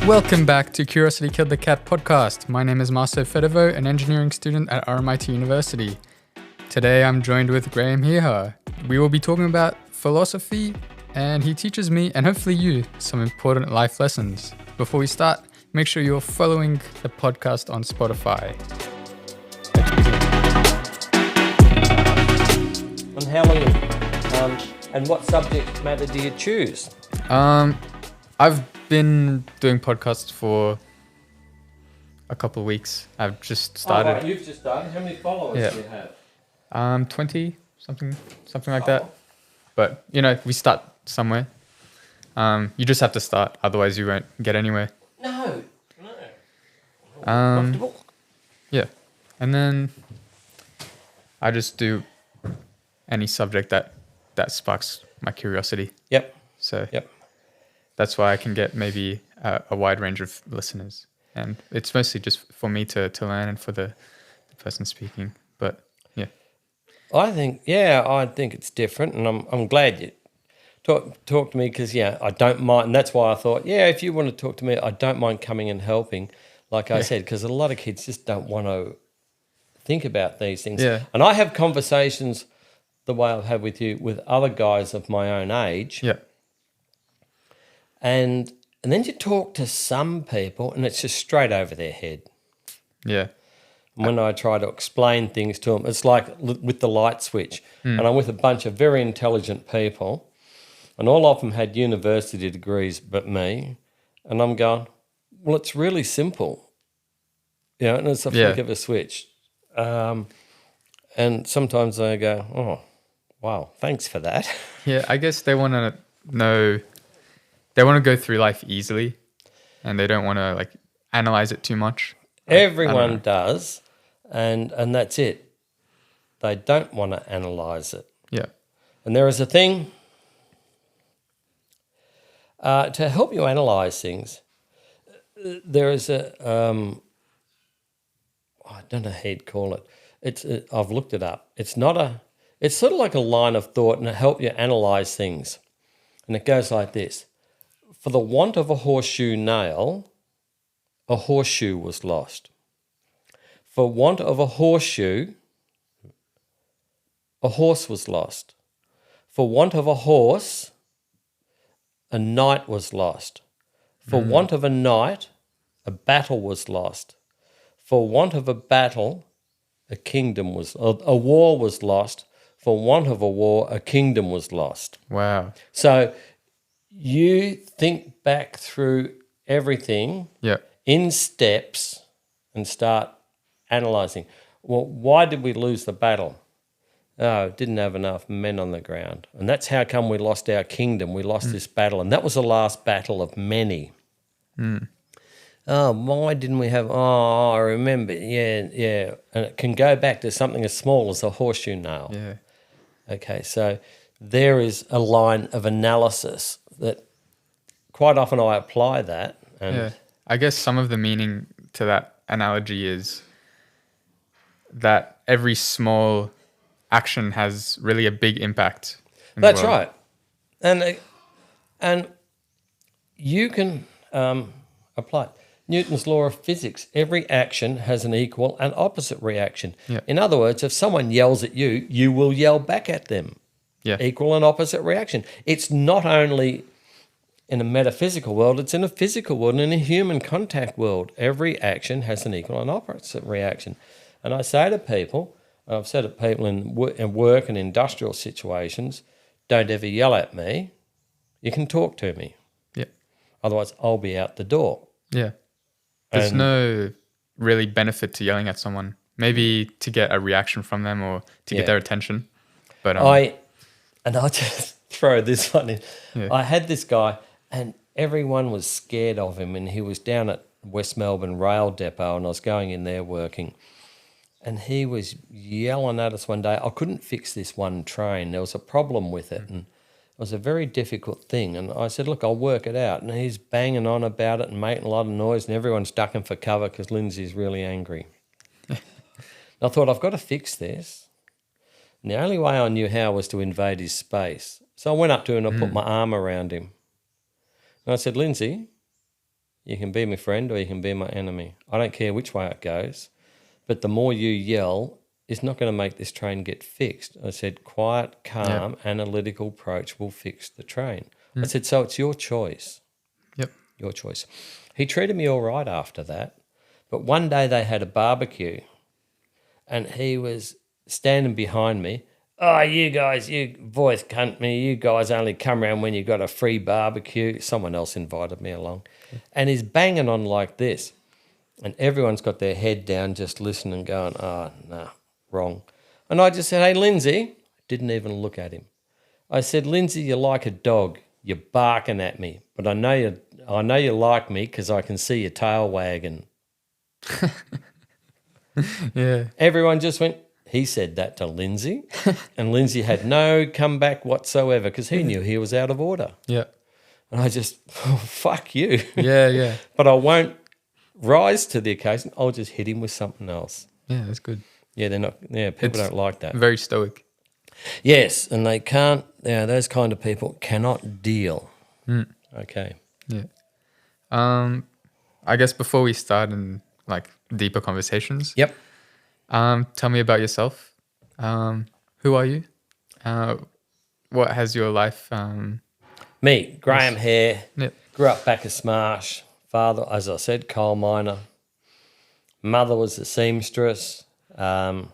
Welcome back to Curiosity Killed the Cat podcast. My name is Marcel Fedovo, an engineering student at RMIT University. Today I'm joined with Graham Hehir. We will be talking about philosophy, and he teaches me, and hopefully you, some important life lessons. Before we start, make sure you're following the podcast on Spotify. And how long, and what subject matter do you choose? I've been doing podcasts for a couple of weeks. I've just started. Oh, right, you've just started. How many followers do you have? 20, something like that. But, we start somewhere. You just have to start, otherwise you won't get anywhere. No. Yeah. And then I just do any subject that sparks my curiosity. Yep. So that's why I can get maybe a wide range of listeners. And it's mostly just for me to learn and for the person speaking. But yeah. I think it's different, and I'm glad you talk to me because, I don't mind. And that's why I thought, if you want to talk to me, I don't mind coming and helping, like I said, because a lot of kids just don't want to think about these things. Yeah. And I have conversations the way I've had with you with other guys of my own age. Yeah. And then you talk to some people and it's just straight over their head. Yeah. When I try to explain things to them, it's like with the light switch. And I'm with a bunch of very intelligent people, and all of them had university degrees but me. And I'm going, well, it's really simple. And it's a flick of a switch. And sometimes I go, oh, wow, thanks for that. Yeah, I guess they want to know, they want to go through life easily, and they don't want to analyze it too much. Everyone does, and that's it. They don't want to analyse it. Yeah. And there is a thing to help you analyse things. There is I don't know how you'd call it. I've looked it up. It's sort of like a line of thought, and it helps you analyse things. And it goes like this: for the want of a horseshoe nail, a horseshoe was lost. For want of a horseshoe, a horse was lost. For want of a horse, a knight was lost. For want of a knight, a battle was lost. For want of a battle, a war was lost. For want of a war, a kingdom was lost. Wow. So you think back through everything in steps and start analysing. Well, why did we lose the battle? Oh, didn't have enough men on the ground. And that's how come we lost our kingdom. We lost this battle. And that was the last battle of many. Oh, why didn't we have... Oh, I remember. Yeah. And it can go back to something as small as a horseshoe nail. Yeah. Okay, so there is a line of analysis that quite often I apply that. And I guess some of the meaning to that analogy is that every small action has really a big impact. That's right. And you can apply it. Newton's law of physics: every action has an equal and opposite reaction. Yeah. In other words, if someone yells at you, you will yell back at them. Yeah. Equal and opposite reaction. It's not only in a metaphysical world, it's in a physical world and in a human contact world. Every action has an equal and opposite reaction. And I say to people, I've said to people in work and industrial situations, don't ever yell at me. You can talk to me. Yeah. Otherwise, I'll be out the door. Yeah. There's no really benefit to yelling at someone. Maybe to get a reaction from them or to get their attention. But I'll just throw this one in. Yeah. I had this guy, and everyone was scared of him, and he was down at West Melbourne Rail Depot, and I was going in there working. And he was yelling at us one day. I couldn't fix this one train. There was a problem with it, and it was a very difficult thing. And I said, look, I'll work it out. And he's banging on about it and making a lot of noise, and everyone's ducking for cover because Lindsay's really angry. And I thought, I've got to fix this. And the only way I knew how was to invade his space. So I went up to him and I put my arm around him. And I said, Lindsay, You can be my friend or you can be my enemy. I don't care which way it goes. But the more you yell, it's not going to make this train get fixed. I said, quiet, calm, analytical approach will fix the train. I said, so it's your choice. Yep. Your choice. He treated me all right after that. But one day they had a barbecue and he was standing behind me. Oh, you guys, you voice cunt me. You guys only come around when you got a free barbecue. Someone else invited me along. And he's banging on like this. And everyone's got their head down just listening going, oh, no, wrong. And I just said, hey, Lindsay, didn't even look at him. I said, Lindsay, you're like a dog. You're barking at me. But I know you like me because I can see your tail wagging. Yeah. Everyone just went, he said that to Lindsay. And Lindsay had no comeback whatsoever because he knew he was out of order. Yeah. And I just, oh, fuck you. Yeah, yeah. But I won't rise to the occasion. I'll just hit him with something else. Yeah, that's good. Yeah, they're not. Yeah, people don't like that. Very stoic. Yes, and they can't. Yeah, those kind of people cannot deal. Okay. Yeah. I guess before we start in like deeper conversations. Yep. Tell me about yourself. Who are you? What has your life? Me, Graham Hehir. Yep. Grew up back at Smarsh. Father, as I said, coal miner. Mother was a seamstress. And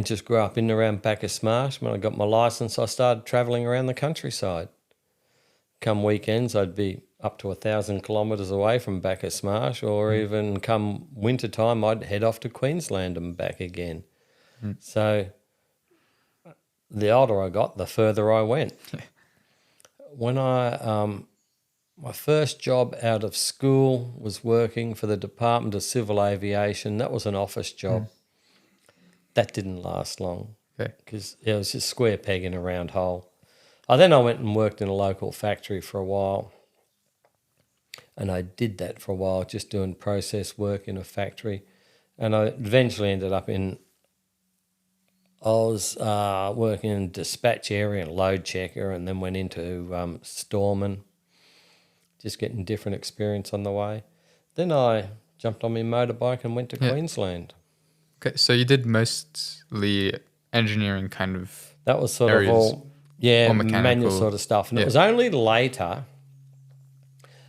just grew up in and around back of Smarsh. When I got my licence, I started travelling around the countryside. Come weekends, I'd be up to 1,000 kilometres away from back of Smarsh, or even come winter time, I'd head off to Queensland and back again. So the older I got, the further I went. When my first job out of school was working for the Department of Civil Aviation. That was an office job. That didn't last long because it was just square peg in a round hole. Then I went and worked in a local factory for a while. And I did that for a while, just doing process work in a factory. And I eventually ended up I was working in dispatch area and load checker, and then went into storeman, just getting different experience on the way. Then I jumped on my motorbike and went to Queensland. Okay, so you did mostly engineering kind of. That was sort areas, of all, yeah, all mechanical manual sort of stuff. And it was only later,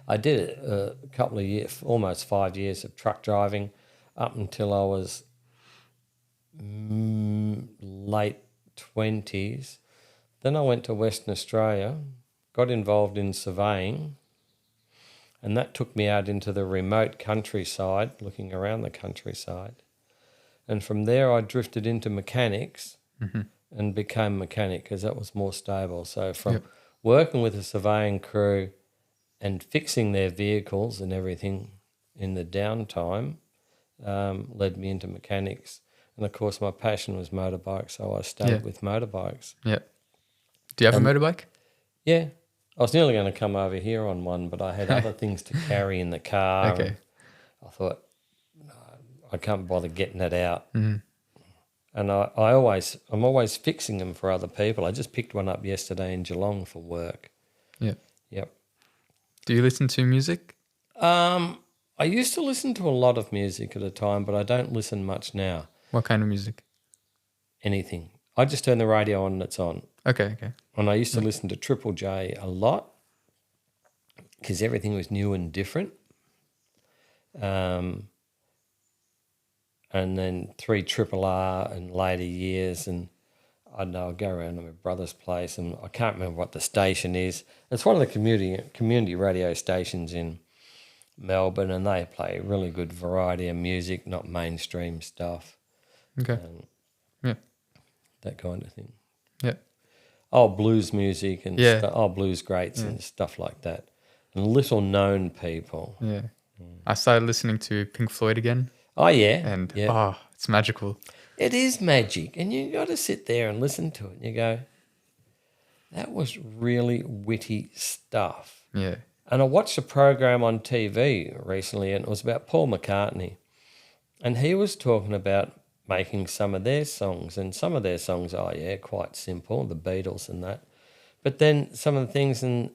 I did a couple of years, almost 5 years of truck driving up until I was late 20s. Then I went to Western Australia, got involved in surveying, and that took me out into the remote countryside, looking around the countryside. And from there I drifted into mechanics and became a mechanic because that was more stable. So from working with a surveying crew and fixing their vehicles and everything in the downtime led me into mechanics. And, of course, my passion was motorbikes, so I stayed with motorbikes. Yeah. Do you have a motorbike? Yeah. I was nearly going to come over here on one, but I had other things to carry in the car. Okay. I thought, no, I can't bother getting it out. And I'm always fixing them for other people. I just picked one up yesterday in Geelong for work. Yeah. Yep. Do you listen to music? I used to listen to a lot of music at a time, but I don't listen much now. What kind of music? Anything. I just turn the radio on and it's on. Okay. And I used to listen to Triple J a lot because everything was new and different. And then 3 Triple R in later years, and I don't know, I'd go around to my brother's place, and I can't remember what the station is. It's one of the community radio stations in Melbourne, and they play a really good variety of music, not mainstream stuff. Okay. That kind of thing. Yeah. Blues music and blues greats and stuff like that. And little known people. Yeah. I started listening to Pink Floyd again. Oh, yeah. And it's magical. It is magic. And you got to sit there and listen to it. And you go, that was really witty stuff. Yeah. And I watched a program on TV recently, and it was about Paul McCartney. And he was talking about making some of their songs, and some of their songs are, quite simple, the Beatles and that. But then some of the things, and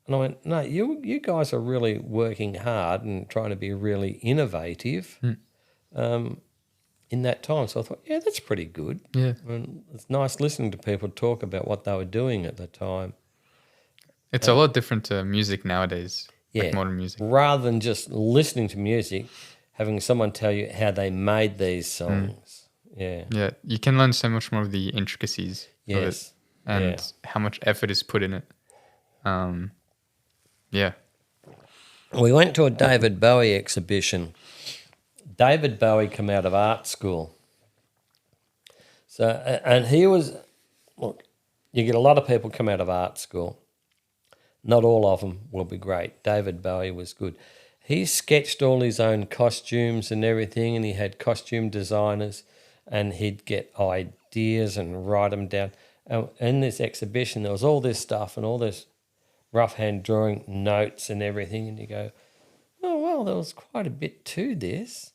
And I went, no, you guys are really working hard and trying to be really innovative in that time. So I thought, yeah, that's pretty good. Yeah. And it's nice listening to people talk about what they were doing at the time. It's a lot different to music nowadays, Yeah. like modern music. Rather than just listening to music, having someone tell you how they made these songs. Yeah. Yeah, you can learn so much more of the intricacies of it Yes. and how much effort is put in it. Yeah. We went to a David Bowie exhibition. David Bowie came out of art school. So, and he was, look, you get a lot of people come out of art school. Not all of them will be great. David Bowie was good. He sketched all his own costumes and everything, and he had costume designers, and he'd get ideas and write them down. And in this exhibition, there was all this stuff and all this rough hand drawing notes and everything, and you go, oh, well, there was quite a bit to this.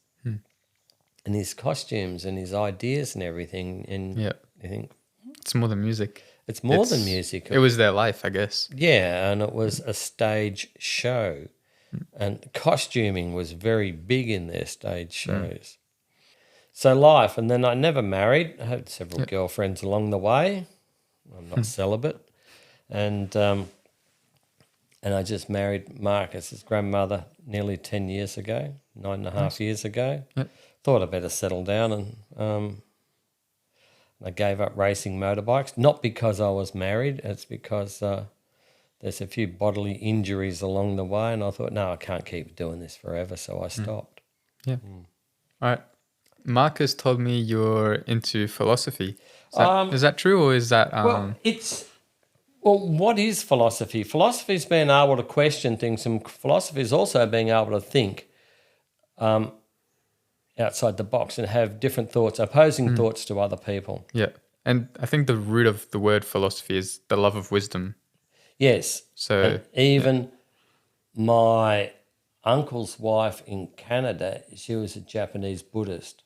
And his costumes and his ideas and everything. And Yeah. you think, It's more than music. it's more than music. It was their life, I guess. Yeah, and it was a stage show. And costuming was very big in their stage shows. So life, and then I never married. I had several girlfriends along the way. I'm not celibate. And I just married Marcus's grandmother nearly 10 years ago, 9.5 years ago. Yep. Thought I'd better settle down, and I gave up racing motorbikes, not because I was married. It's because there's a few bodily injuries along the way, and I thought, no, I can't keep doing this forever, so I stopped. Yeah. All right. Marcus told me you're into philosophy. Is that true, or is that... What is philosophy? Philosophy is being able to question things, and philosophy is also being able to think outside the box and have different thoughts, opposing thoughts to other people. Yeah. And I think the root of the word philosophy is the love of wisdom. Yes. So and even my uncle's wife in Canada, she was a Japanese Buddhist.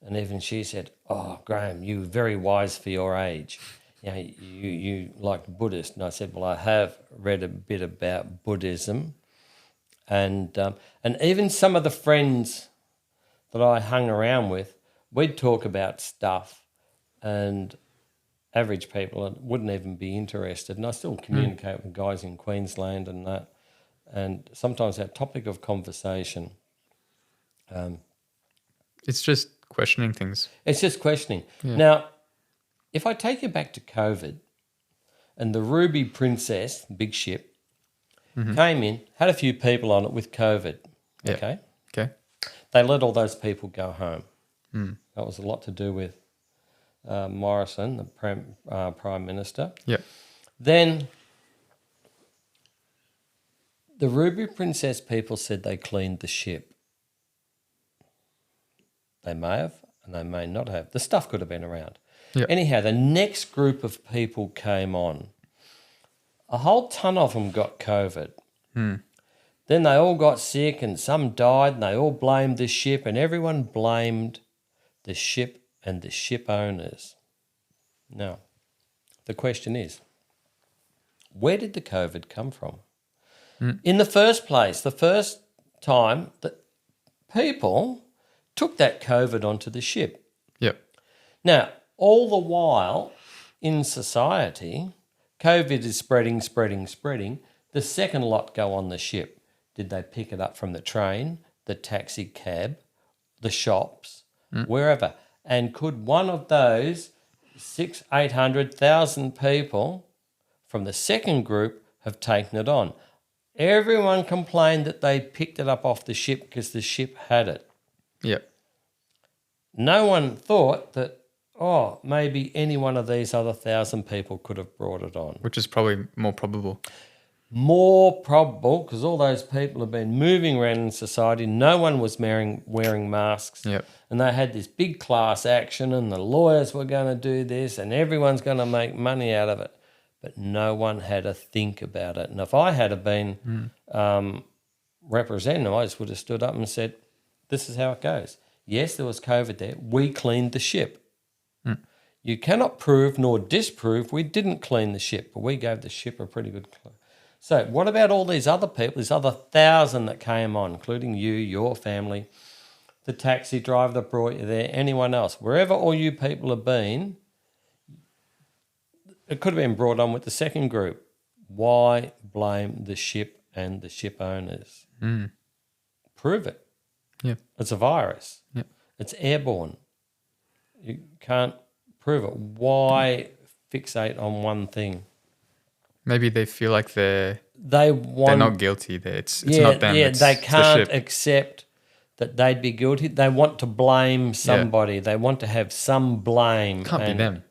And even she said, oh, Graham, you're very wise for your age. You know, you like Buddhist. And I said, well, I have read a bit about Buddhism. And even some of the friends that I hung around with, we'd talk about stuff, and average people wouldn't even be interested. And I still communicate with guys in Queensland and that. And sometimes that topic of conversation... it's just questioning things. It's just questioning. Yeah. Now, if I take you back to COVID, and the Ruby Princess, big ship, came in, had a few people on it with COVID, okay? Okay. They let all those people go home. That was a lot to do with Morrison, the Prime Minister. Yeah. Then the Ruby Princess people said they cleaned the ship. They may have, and they may not have. The stuff could have been around. Yep. Anyhow, the next group of people came on. A whole ton of them got COVID. Then they all got sick, and some died, and they all blamed the ship, and everyone blamed the ship and the ship owners. Now, the question is, where did the COVID come from? In the first place, the first time that people took that COVID onto the ship. Yep. Now, all the while in society, COVID is spreading. The second lot go on the ship. Did they pick it up from the train, the taxi cab, the shops, wherever? And could one of those 800,000 people from the second group have taken it on? Everyone complained that they picked it up off the ship because the ship had it. Yep. No one thought that, maybe any one of these other 1,000 people could have brought it on. Which is probably more probable. More probable, because all those people have been moving around in society. No one was wearing masks. Yep. And they had this big class action, and the lawyers were going to do this, and everyone's going to make money out of it. But no one had a think about it. And if I had been representative, I just would have stood up and said, this is how it goes. Yes, there was COVID there. We cleaned the ship. You cannot prove nor disprove we didn't clean the ship, but we gave the ship a pretty good clean. So what about all these other people, these other 1,000 that came on, including you, your family, the taxi driver that brought you there, anyone else, wherever all you people have been, it could have been brought on with the second group. Why blame the ship and the ship owners? Prove it. Yeah. It's a virus. Yeah. It's airborne. You can't prove it. Why fixate on one thing? Maybe they feel like they're They're not guilty. It's not them. Yeah, it's they the can't ship. accept that they'd be guilty. They want to blame somebody. They want to have some blame. Can't be them.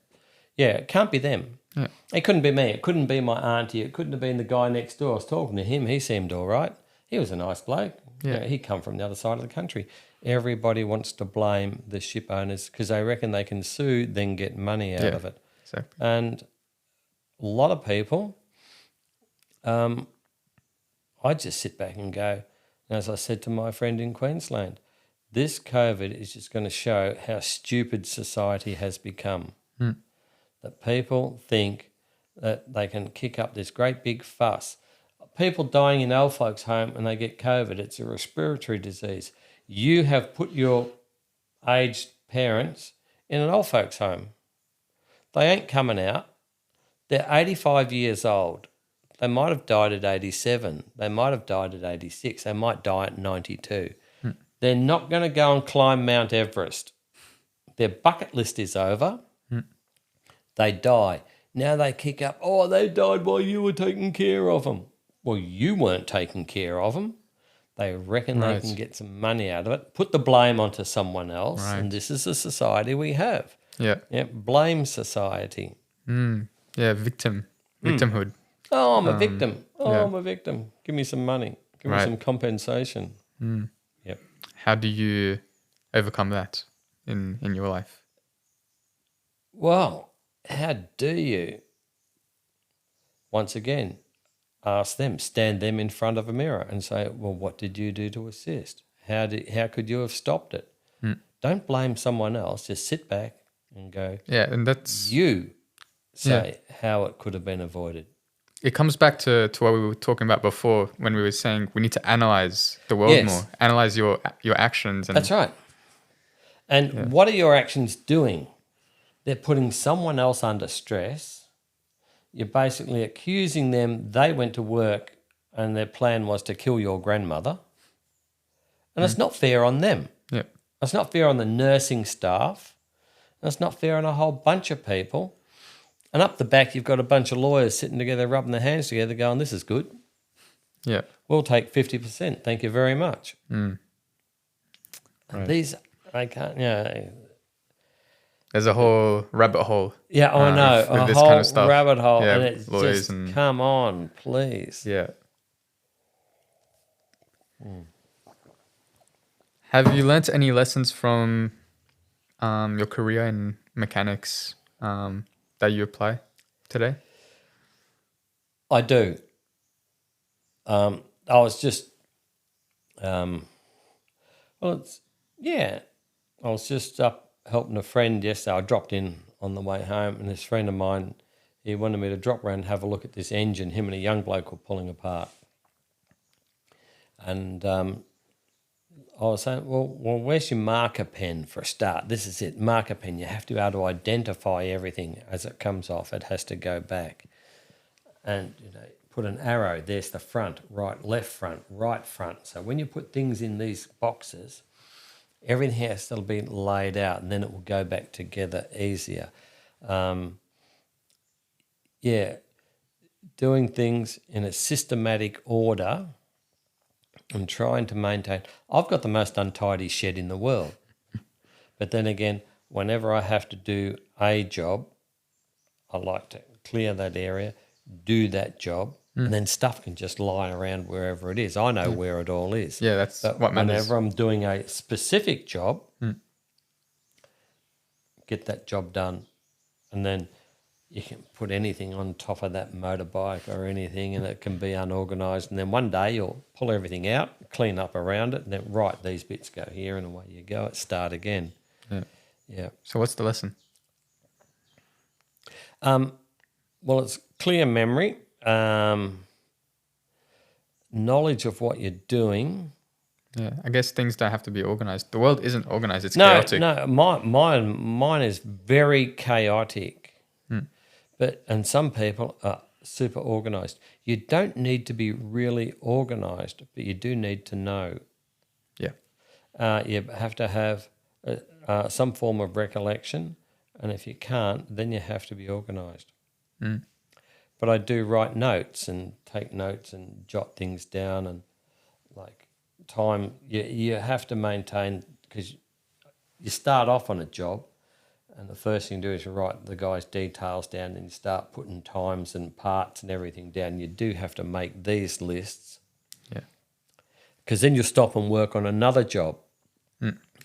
Yeah, it can't be them. Yeah. It couldn't be me. It couldn't be my auntie. It couldn't have been the guy next door. I was talking to him. He seemed all right. He was a nice bloke. Yeah. He come from the other side of the country. Everybody wants to blame the ship owners because they reckon they can sue, then get money out of it. Exactly. And a lot of people, I just sit back and go, as I said to my friend in Queensland, this COVID is just going to show how stupid society has become. That people think that they can kick up this great big fuss. People dying in old folks' home and they get COVID, it's a respiratory disease. You have put your aged parents in an old folks' home. They ain't coming out. They're 85 years old. They might have died at 87. They might have died at 86. They might die at 92. They're not going to go and climb Mount Everest. Their bucket list is over. They die. Now they kick up, oh, they died while you were taking care of them. Well, you weren't taking care of them. They reckon they can get some money out of it. Put the blame onto someone else. And this is the society we have. Yeah. Blame society. Yeah, victimhood. Oh, I'm a victim. I'm a victim. Give me some money. Give me some compensation. Yep. How do you overcome that in your life? Well, how do you? Once again, ask them, stand them in front of a mirror and say, well, what did you do to assist? How could you have stopped it? Don't blame someone else. Just sit back and go, yeah, and that's... You say how it could have been avoided. It comes back to what we were talking about before when we were saying we need to analyze the world more, analyze your actions. And that's right. And what are your actions doing? They're putting someone else under stress. You're basically accusing them they went to work and their plan was to kill your grandmother. And it's not fair on them. Yeah. It's not fair on the nursing staff. And it's not fair on a whole bunch of people. And up the back, you've got a bunch of lawyers sitting together, rubbing their hands together, going, this is good. Yeah. We'll take 50%. Thank you very much. Right. These, I can't, There's a whole rabbit hole. Yeah, I know. With A this whole kind of stuff. rabbit hole. Yeah, and it's just, come on, please. Yeah. Have you learnt any lessons from your career in mechanics that you apply today? I do. I was just, I was just up helping a friend yesterday. I dropped in on the way home, and this friend of mine, he wanted me to drop around and have a look at this engine him and a young bloke were pulling apart. And I was saying, well, where's your marker pen for a start? This is it, marker pen. You have to be able to identify everything as it comes off. It has to go back. And, put an arrow. There's the front, right, left front, right front. So when you put things in these boxes, everything has to be laid out and then it will go back together easier. Doing things in a systematic order and trying to maintain. I've got the most untidy shed in the world. But then again, whenever I have to do a job, I like to clear that area, do that job, and then stuff can just lie around wherever it is. I know where it all is. Yeah, that's but what matters. Whenever I'm doing a specific job, get that job done, and then you can put anything on top of that motorbike or anything and it can be unorganised. And then one day you'll pull everything out, clean up around it, and then, right, these bits go here and away you go. Start again. Yeah. So what's the lesson? Well, it's clear memory. knowledge of what you're doing. Yeah, I guess things don't have to be organized. The world isn't organized; it's No, chaotic. no, mine is very chaotic. And some people are super organized. You don't need to be really organized, but you do need to know. Yeah, You have to have some form of recollection, and if you can't, then you have to be organised. But I do write notes and take notes and jot things down, and like time, you have to maintain, because you start off on a job, and the first thing you do is you write the guy's details down, and you start putting times and parts and everything down. You do have to make these lists. yeah, Because then you stop and work on another job.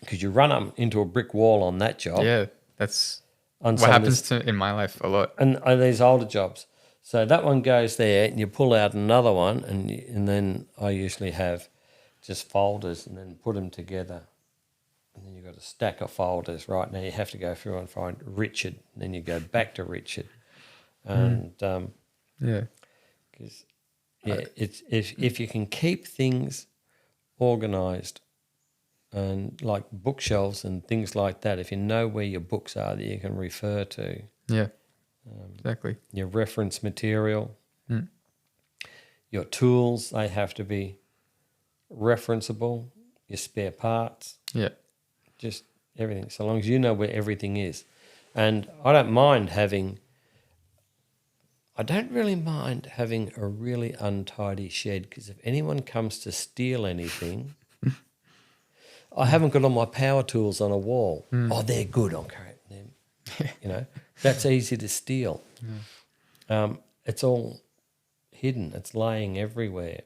Because you run up into a brick wall on that job. yeah. That's On what some of happens in my life a lot. And these older jobs. So that one goes there, and you pull out another one, and then I usually have just folders and then put them together. And then you've got a stack of folders. Right now you have to go through and find Richard. And then you go back to Richard. And Yeah, cause, it's if you can keep things organised, and like bookshelves and things like that, if you know where your books are that you can refer to. yeah, exactly. Your reference material, your tools, they have to be referenceable, your spare parts, Yeah, just everything, so long as you know where everything is. And I don't really mind having a really untidy shed, because if anyone comes to steal anything, I haven't got all my power tools on a wall. Oh, they're good, I'll carry them. That's easy to steal. It's all hidden. It's laying everywhere.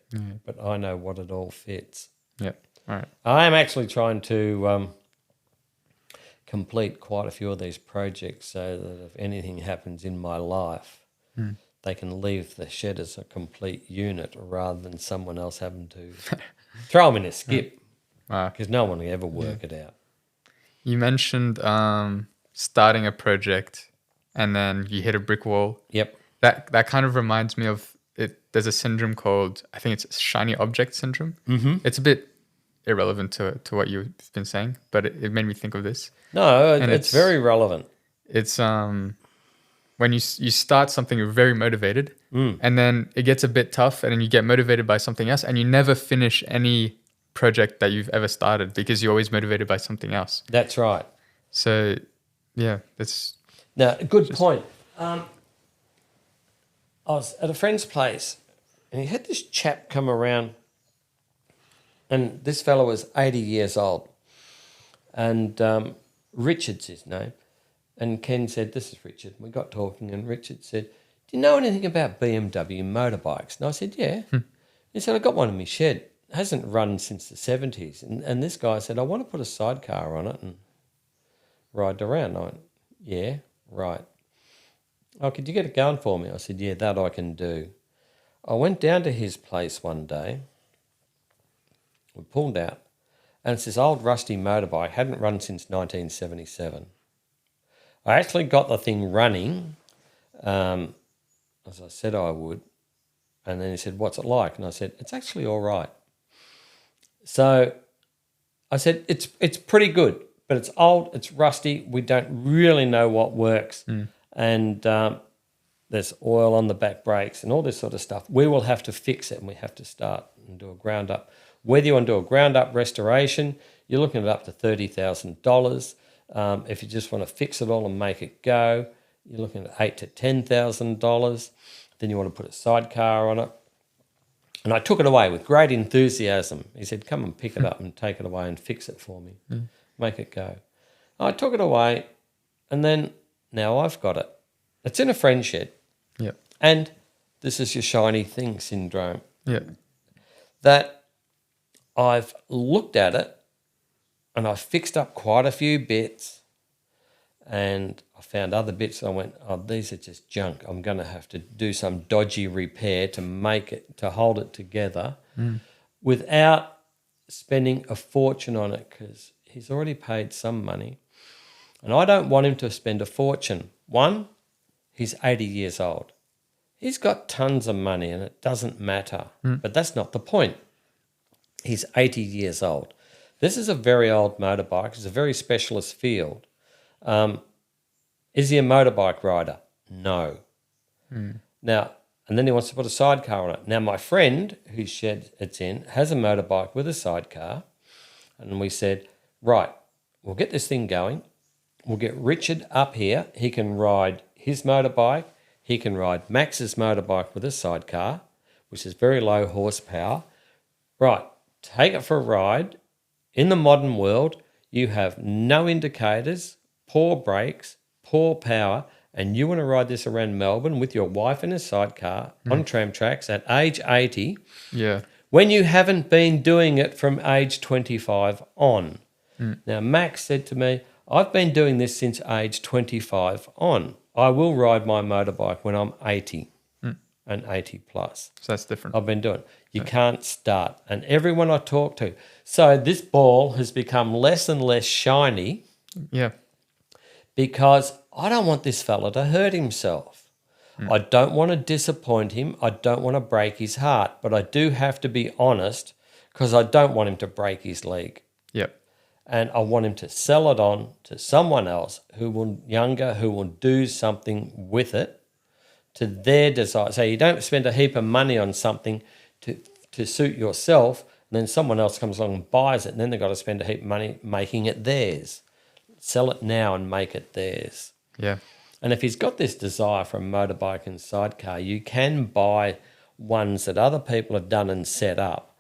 But I know what it all fits. yeah. All right. I am actually trying to complete quite a few of these projects, so that if anything happens in my life, they can leave the shed as a complete unit rather than someone else having to throw them in a skip, because no one will ever work it out. You mentioned starting a project and then you hit a brick wall. Yep. That kind of reminds me of it. There's a syndrome called, I think it's shiny object syndrome. Mm-hmm. It's a bit irrelevant to what you've been saying, but it made me think of this. No, it's very relevant. It's when you start something, you're very motivated, and then it gets a bit tough, and then you get motivated by something else, and you never finish any project that you've ever started because you're always motivated by something else. That's right. So, yeah, that's... Now, good point. I was at a friend's place, and he had this chap come around, and this fellow was 80 years old, and Richard's his name. And Ken said, "This is Richard." We got talking, and Richard said, "Do you know anything about BMW motorbikes?" And I said, "Yeah." He said, "I got one in my shed. It hasn't run since the 70s. And this guy said, "I want to put a sidecar on it and ride around." I went, "Yeah, right. Oh, could you get it going for me?" I said, "Yeah, that I can do." I went down to his place one day. We pulled out, and it's this old rusty motorbike. Hadn't run since 1977. I actually got the thing running, as I said I would. And then he said, "What's it like?" And I said, "It's actually all right." So I said, it's pretty good, but it's old, it's rusty. We don't really know what works. And there's oil on the back brakes and all this sort of stuff. We will have to fix it, and we have to start and do a ground up. Whether you want to do a ground up restoration, you're looking at up to $30,000. If you just want to fix it all and make it go, you're looking at $8,000 to $10,000. Then you want to put a sidecar on it. And I took it away with great enthusiasm. He said, "Come and pick it up and take it away and fix it for me. Make it go." I took it away, and then now I've got it. It's in a friend's shed. Yep. And this is your shiny thing syndrome. Yeah. That I've looked at it, and I fixed up quite a few bits, and I found other bits. I went, "Oh, these are just junk. I'm going to have to do some dodgy repair to hold it together without spending a fortune on it," because he's already paid some money. And I don't want him to spend a fortune. One, he's 80 years old. He's got tons of money and it doesn't matter. But that's not the point. He's 80 years old. This is a very old motorbike. It's a very specialist field. Is he a motorbike rider? No. Now, and then he wants to put a sidecar on it. Now, my friend whose shed it's in has a motorbike with a sidecar. And we said, right, we'll get this thing going. We'll get Richard up here. He can ride his motorbike. He can ride Max's motorbike with a sidecar, which is very low horsepower. Right, take it for a ride. In the modern world, you have no indicators, poor brakes, poor power, and you want to ride this around Melbourne with your wife in a sidecar on tram tracks at age 80 when you haven't been doing it from age 25 on. Now, Max said to me, I've been doing this since age 25 on. I will ride my motorbike when I'm 80 and 80 plus. So that's different. I've been doing it. You can't start. And everyone I talk to. So this ball has become less and less shiny. Yeah. Because I don't want this fella to hurt himself. I don't want to disappoint him. I don't want to break his heart. But I do have to be honest because I don't want him to break his leg. Yep. And I want him to sell it on to someone else who will do something with it to their desire. So you don't spend a heap of money on something to suit yourself, and then someone else comes along and buys it, and then they've got to spend a heap of money making it theirs. Sell it now and make it theirs. Yeah. And if he's got this desire for a motorbike and sidecar, you can buy ones that other people have done and set up,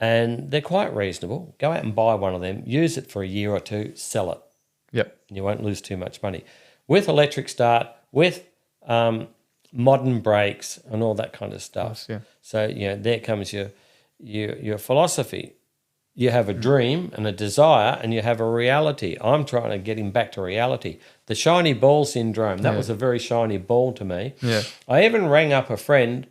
and they're quite reasonable. Go out and buy one of them, use it for a year or two, sell it. Yep. And you won't lose too much money. With electric start, with modern brakes and all that kind of stuff. Yes, yeah. So, there comes your philosophy. You have a dream and a desire and you have a reality. I'm trying to get him back to reality. The shiny ball syndrome, that was a very shiny ball to me. Yeah. I even rang up a friend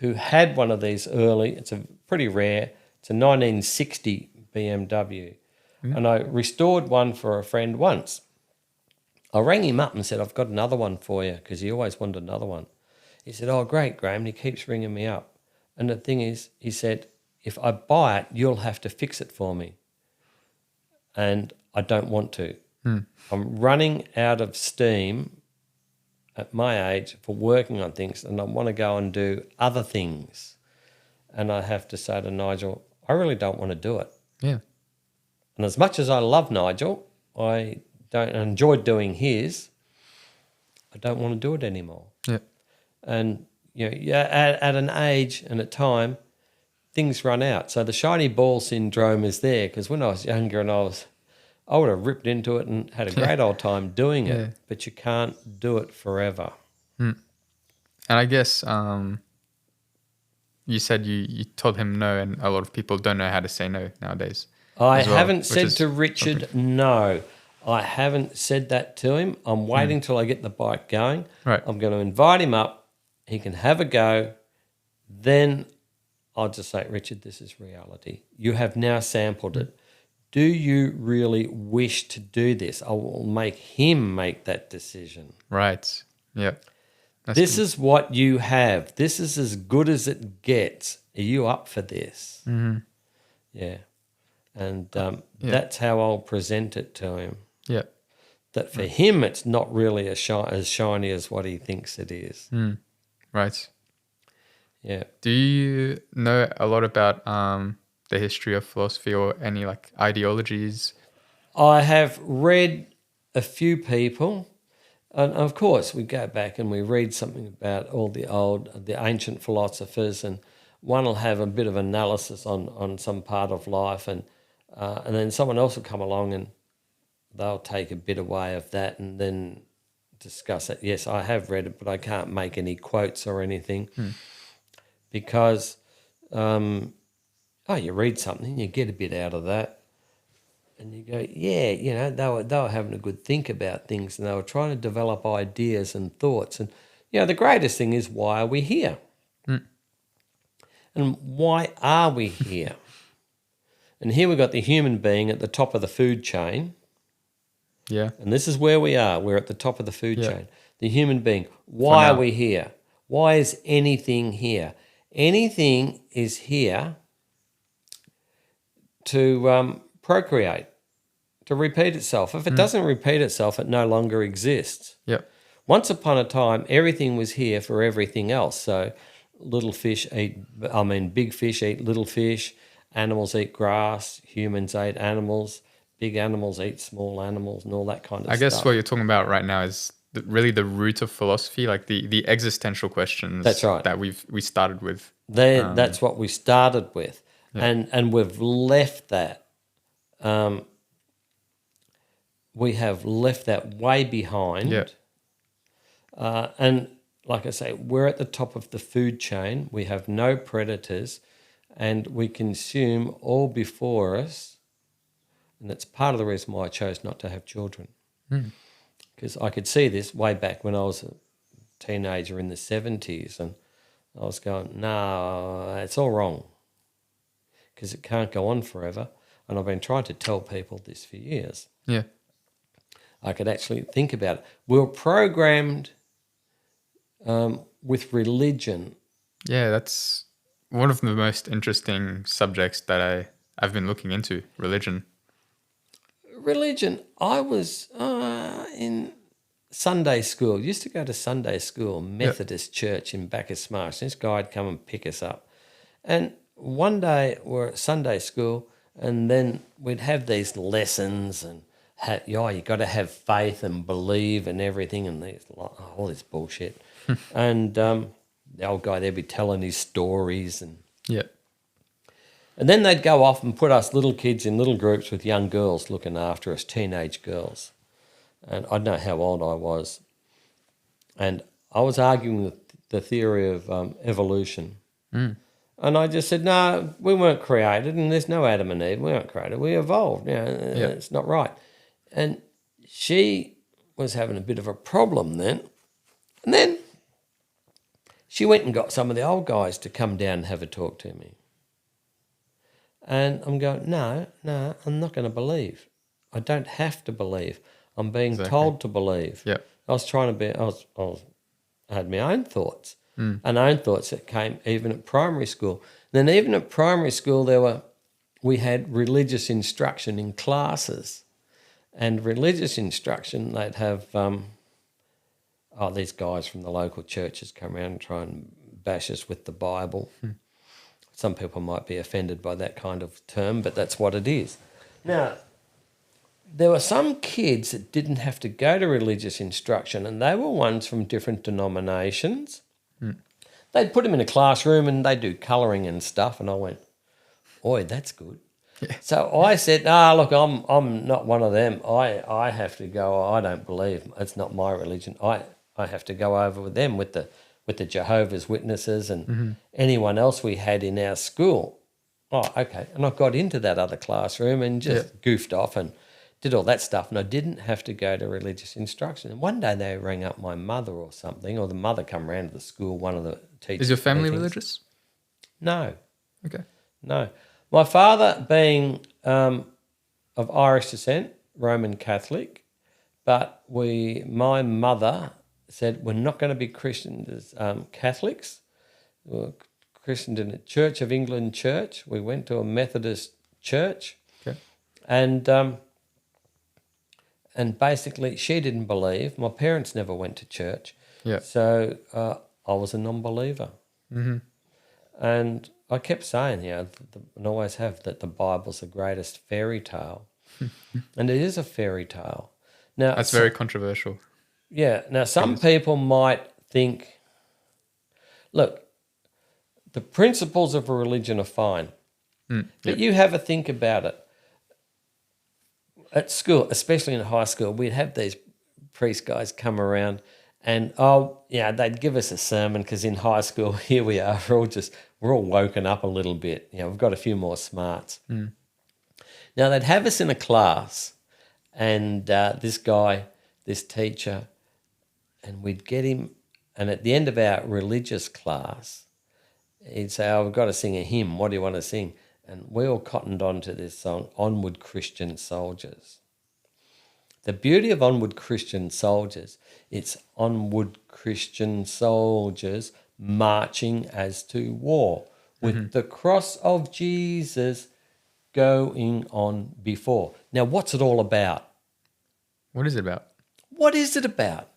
who had one of these early. It's a pretty rare. It's a 1960 BMW. And I restored one for a friend once. I rang him up and said, I've got another one for you because he always wanted another one. He said, oh, great, Graham. And he keeps ringing me up. And the thing is, he said, if I buy it, you'll have to fix it for me. And I don't want to. I'm running out of steam at my age for working on things and I want to go and do other things. And I have to say to Nigel, I really don't want to do it. Yeah. And as much as I love Nigel, I don't enjoy doing his, I don't want to do it anymore. Yeah. And, at an age and a time, things run out. So the shiny ball syndrome is there because when I was younger and I would have ripped into it and had a great old time doing it, but you can't do it forever. And I guess you said you told him no, and a lot of people don't know how to say no nowadays. I haven't said to Richard no. I haven't said that to him. I'm waiting till I get the bike going. Right. I'm going to invite him up. He can have a go. Then I'll just say, Richard, this is reality. You have now sampled it. Do you really wish to do this? I will make him make that decision. Right. Yeah. This is what you have. This is as good as it gets. Are you up for this? Mm-hmm. Yeah. And that's how I'll present it to him. Yeah. That for him, it's not really as shiny as what he thinks it is. Right. Yeah. Do you know a lot about the history of philosophy or any ideologies? I have read a few people, and of course we go back and we read something about all the ancient philosophers, and one will have a bit of analysis on some part of life, and then someone else will come along and they'll take a bit away of that and then discuss it. Yes, I have read it, but I can't make any quotes or anything because, you read something, you get a bit out of that and you go, yeah, they were having a good think about things and they were trying to develop ideas and thoughts. And, the greatest thing is, why are we here? And why are we here? And here we've got the human being at the top of the food chain. Yeah. And this is where we are. We're at the top of the food chain. The human being. Why are we here? Why is anything here? Anything is here to procreate, to repeat itself. If it doesn't repeat itself, it no longer exists. Yep. Once upon a time, everything was here for everything else. So big fish eat little fish, animals eat grass, humans eat animals, big animals eat small animals, and all that kind of stuff. I guess what you're talking about right now is really the root of philosophy, like the existential questions. That's right. That we started with. That's what we started with. Yeah. And we've left that. We have left that way behind. Yeah. And like I say, we're at the top of the food chain. We have no predators, and we consume all before us. And that's part of the reason why I chose not to have children. Because I could see this way back when I was a teenager in the 70s, and I was going, no, it's all wrong, because it can't go on forever. And I've been trying to tell people this for years. Yeah. I could actually think about it. We were programmed with religion. Yeah, that's one of the most interesting subjects that I've been looking into, religion. Religion. I was in Sunday school. Used to go to Sunday school, Methodist church in Bacchus Marsh. This guy'd come and pick us up. And one day we're at Sunday school, and then we'd have these lessons, and you got to have faith and believe and everything, and all this bullshit. And the old guy there'd be telling his stories, and then they'd go off and put us little kids in little groups with young girls looking after us, teenage girls. And I don't know how old I was. And I was arguing the theory of evolution. And I just said, no, we weren't created, and there's no Adam and Eve. We weren't created. We evolved. It's not right. And she was having a bit of a problem then. And then she went and got some of the old guys to come down and have a talk to me. And I'm going, no, I'm not going to believe. I don't have to believe. I'm being told to believe. Yeah. I had my own thoughts. And own thoughts that came even at primary school. Then even at primary school, we had religious instruction in classes. And religious instruction, they'd have these guys from the local churches come around and try and bash us with the Bible. Some people might be offended by that kind of term, but that's what it is. Now, there were some kids that didn't have to go to religious instruction, and they were ones from different denominations. They'd put them in a classroom and they'd do colouring and stuff, and I went, oi, that's good. Yeah. So I said, look, I'm not one of them. I have to go. I don't believe. It's not my religion. I have to go over with them, with the Jehovah's Witnesses and anyone else we had in our school. Oh, okay. And I got into that other classroom and just goofed off and did all that stuff, and I didn't have to go to religious instruction. And one day they rang up my mother or something, or the mother come around to the school, one of the teachers. Is your family religious? No. Okay. No. My father being of Irish descent, Roman Catholic, but my mother said, we're not going to be christened as Catholics. We were christened in a Church of England church. We went to a Methodist church. Okay. And basically she didn't believe. My parents never went to church. Yeah. So I was a non-believer. And I kept saying, and always have, that the Bible's the greatest fairy tale. And it is a fairy tale. Now, that's very controversial. Yeah. Now, some people might think, look, the principles of a religion are fine. But you have a think about it. At school, especially in high school, we'd have these priest guys come around and, they'd give us a sermon, because in high school, here we are, we're all woken up a little bit. We've got a few more smarts. Now, they'd have us in a class, and this teacher, and we'd get him, and at the end of our religious class, he'd say, we've got to sing a hymn. What do you want to sing? And we all cottoned on to this song, Onward Christian Soldiers. The beauty of Onward Christian Soldiers, it's onward Christian soldiers marching as to war, with the cross of Jesus going on before. Now, what's it all about? What is it about? What is it about?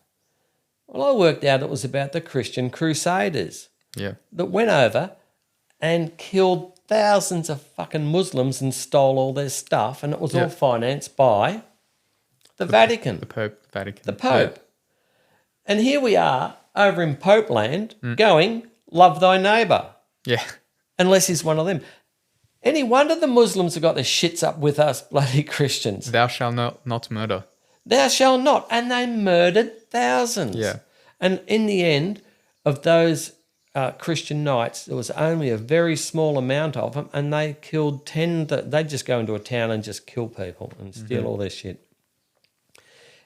Well, I worked out it was about the Christian Crusaders Yeah. that went over and killed thousands of fucking Muslims and stole all their stuff, and it was all financed by the Vatican. The Pope, Vatican. The Pope. And here we are over in Pope land going, love thy neighbour, Yeah. unless he's one of them. Any wonder the Muslims have got their shits up with us bloody Christians. Thou shalt not murder. Thou shalt not. And they murdered thousands. Yeah. And in the end of those Christian knights, there was only a very small amount of them, and they killed 10. They'd just go into a town and just kill people and steal all their shit.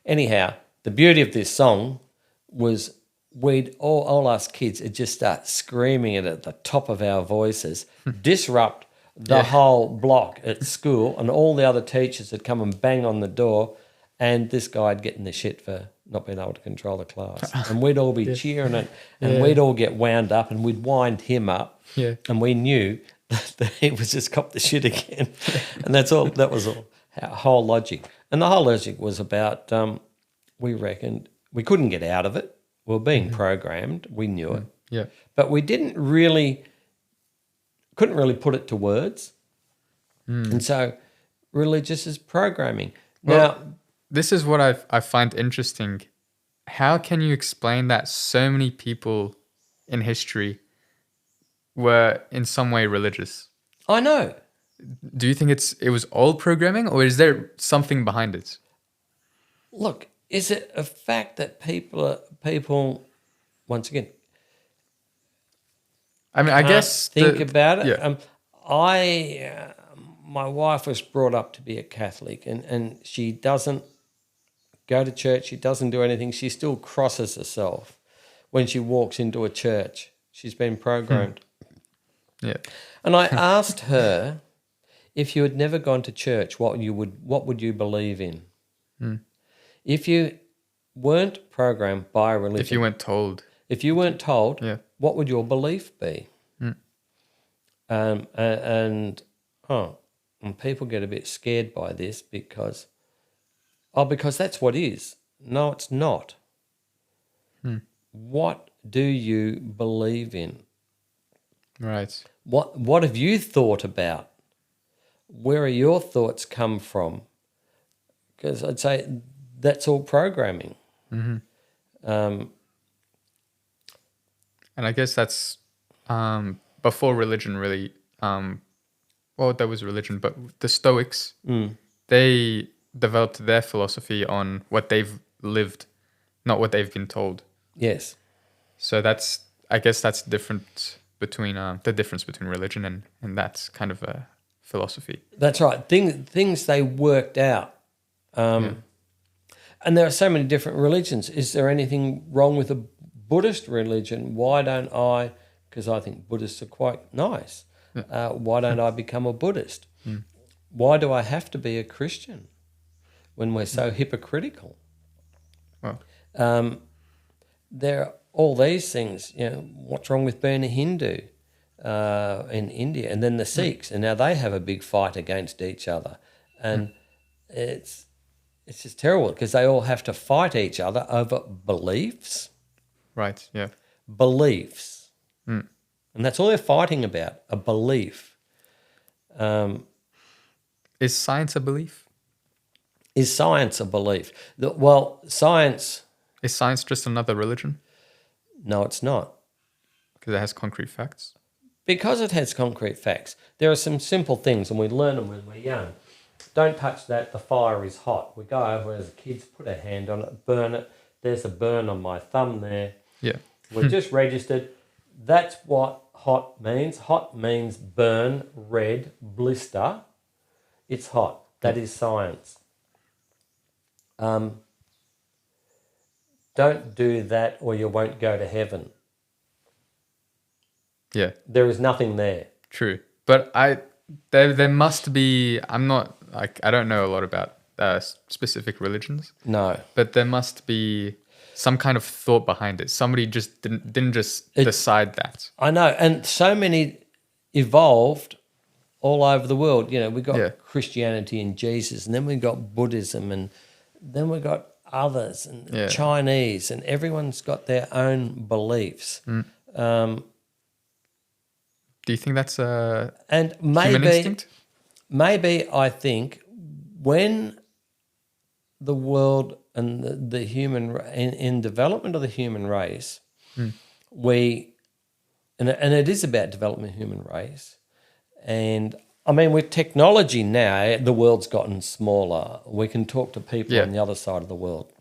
Anyhow, the beauty of this song was we'd all us kids would just start screaming it at the top of our voices, disrupt the whole block at school, and all the other teachers would come and bang on the door, and this guy'd get in the shit for not being able to control the class. And we'd all be cheering it, and we'd all get wound up, and we'd wind him up, and we knew that he was just copped the shit again. And that's all. That was all. Our whole logic. And the whole logic was about, we reckoned, we couldn't get out of it. We were being programmed. We knew it. Yeah. But we couldn't really put it to words. And so religious is programming. Well, Now, this is what I find interesting. How can you explain that so many people in history were in some way religious? I know. Do you think it was all programming, or is there something behind it? Look, is it a fact that people once again, I mean, I guess think about it. Yeah. My wife was brought up to be a Catholic, and she doesn't go to church. She doesn't do anything. She still crosses herself when she walks into a church. She's been programmed. Yeah. And I asked her, if you had never gone to church, what would you believe in? If you weren't programmed by religion, If you weren't told. what would your belief be? And people get a bit scared by this because that's what is. No, it's not. What do you believe in? Right. What have you thought about? Where are your thoughts come from? Because I'd say that's all programming. And I guess that's before religion really. Well, there was religion, but the Stoics, they developed their philosophy on what they've lived, not what they've been told. Yes. So I guess that's different between the difference between religion and that's kind of a philosophy. That's right. Things they worked out. And there are so many different religions. Is there anything wrong with a Buddhist religion? Why don't I, because I think Buddhists are quite nice, why don't I become a Buddhist? Why do I have to be a Christian when we're so hypocritical? Well, There are all these things. What's wrong with being a Hindu in India? And then the Sikhs, and now they have a big fight against each other. And it's just terrible because they all have to fight each other over beliefs. right, yeah. Beliefs. And that's all they're fighting about, a belief. Is science a belief? Is science a belief? Well, science... Is science just another religion? No, it's not. Because it has concrete facts? Because it has concrete facts. There are some simple things, and we learn them when we're young. Don't touch that, the fire is hot. We go over as kids, put a hand on it, burn it. There's a burn on my thumb there. Yeah. We're just registered. That's what hot means. Hot means burn, red, blister. It's hot. That is science. Don't do that or you won't go to heaven. Yeah. There is nothing there. True. But there must be, I don't know a lot about specific religions. No. But there must be some kind of thought behind it. Somebody just didn't just decide that. I know, and so many evolved all over the world. You know, we got Christianity and Jesus, and then we got Buddhism, and then we got others, and Chinese, and everyone's got their own beliefs. Do you think that's a human instinct? Maybe I think when the world and the human in development of the human race, we and it is about development of the human race, and I mean with technology now, the world's gotten smaller. We can talk to people on the other side of the world.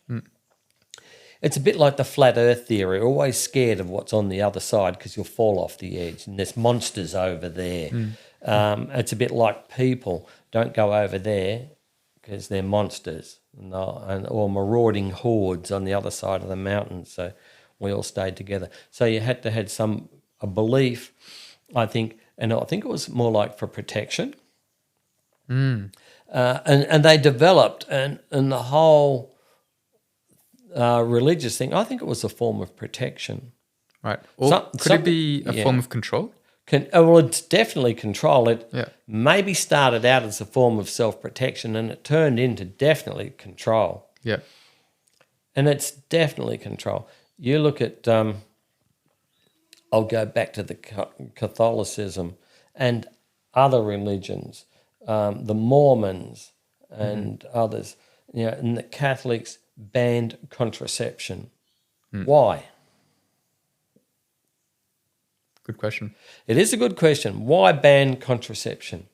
It's a bit like the flat earth theory. You're always scared of what's on the other side because you'll fall off the edge and there's monsters over there. It's a bit like people. Don't go over there because they're monsters or marauding hordes on the other side of the mountain. So we all stayed together. So you had to have a belief, I think, and I think it was more like for protection. And they developed and the whole religious thing, I think it was a form of protection. Right. Or could it be a form of control? Well, it's definitely control. It maybe started out as a form of self-protection and it turned into definitely control. Yeah. And it's definitely control. You look at, I'll go back to the Catholicism and other religions, the Mormons and others, you know, and the Catholics banned contraception. Why? Good question. It is a good question. Why ban contraception?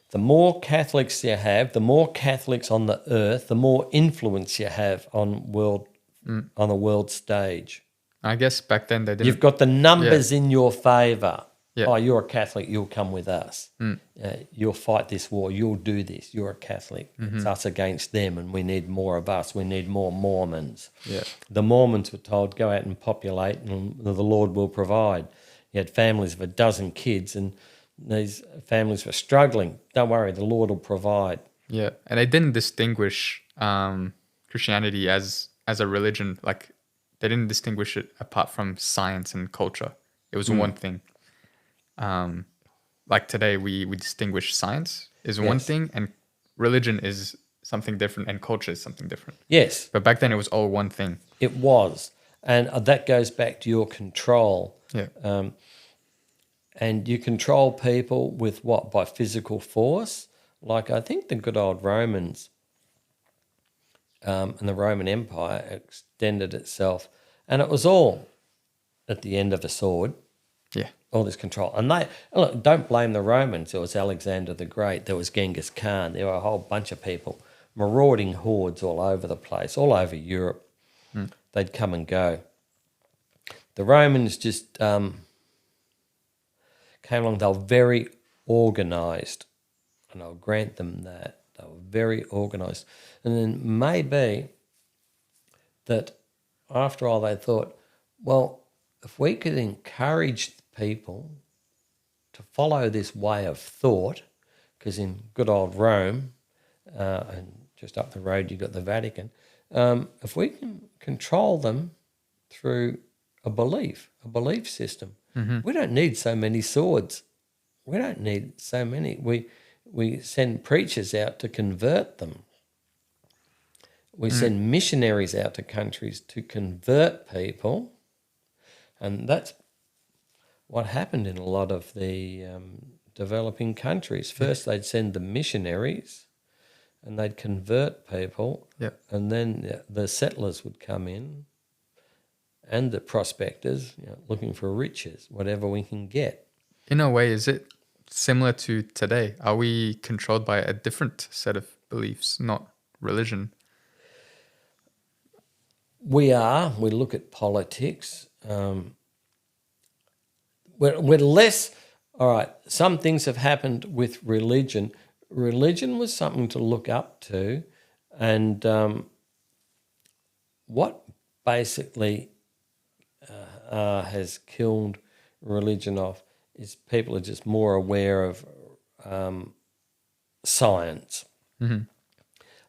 The more Catholics you have, the more Catholics on the earth, the more influence you have on the world stage. I guess back then they didn't. You've got the numbers in your favour. Yeah. Oh, you're a Catholic, you'll come with us. You'll fight this war, you'll do this. You're a Catholic. It's us against them and we need more of us. We need more Mormons. Yeah. The Mormons were told, go out and populate and the Lord will provide. You had families of 12 kids and these families were struggling. Don't worry, the Lord will provide. Yeah, and they didn't distinguish Christianity as a religion. Like, they didn't distinguish it apart from science and culture. It was one thing. Like today, we distinguish science is one thing and religion is something different and culture is something different. Yes. But back then, it was all one thing. It was. And that goes back to your control. Yeah. And you control people with what? By physical force? Like I think the good old Romans and the Roman Empire extended itself. And it was all at the end of a sword. Yeah. All this control. And look, don't blame the Romans. There was Alexander the Great. There was Genghis Khan. There were a whole bunch of people, marauding hordes all over the place, all over Europe. They'd come and go. The Romans just came along. They were very organised, and I'll grant them that. They were very organised. And then maybe that after all they thought, well, if we could encourage people to follow this way of thought, because in good old Rome, and just up the road you've got the Vatican, if we can control them through a belief system, we don't need so many swords. We don't need so many. We send preachers out to convert them. We send missionaries out to countries to convert people. And that's what happened in a lot of the developing countries. First, they'd send the missionaries and they'd convert people. Yep. And then the settlers would come in and the prospectors, looking for riches, whatever we can get. In a way, is it similar to today? Are we controlled by a different set of beliefs, not religion? We are. We look at politics. We're less, all right, some things have happened with religion. Religion was something to look up to, and what basically has killed religion off is people are just more aware of science.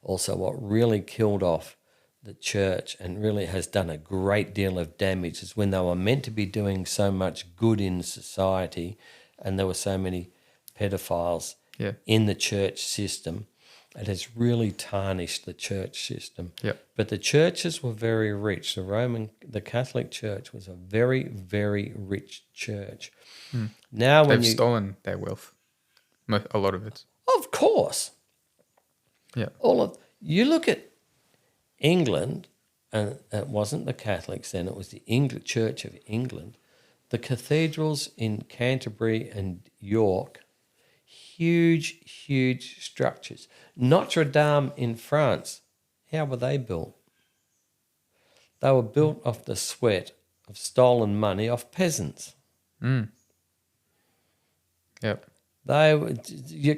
Also, what really killed off the church and really has done a great deal of damage is when they were meant to be doing so much good in society and there were so many pedophiles in the church system. It has really tarnished the church system. But the churches were very rich. The Catholic Church was a very, very rich church. Now they've stolen their wealth, a lot of it. Of course. You look at England, and it wasn't the Catholics then, it was the Church of England. The cathedrals in Canterbury and York, huge, huge structures. Notre Dame in France, how were they built? They were built off the sweat of stolen money off peasants. You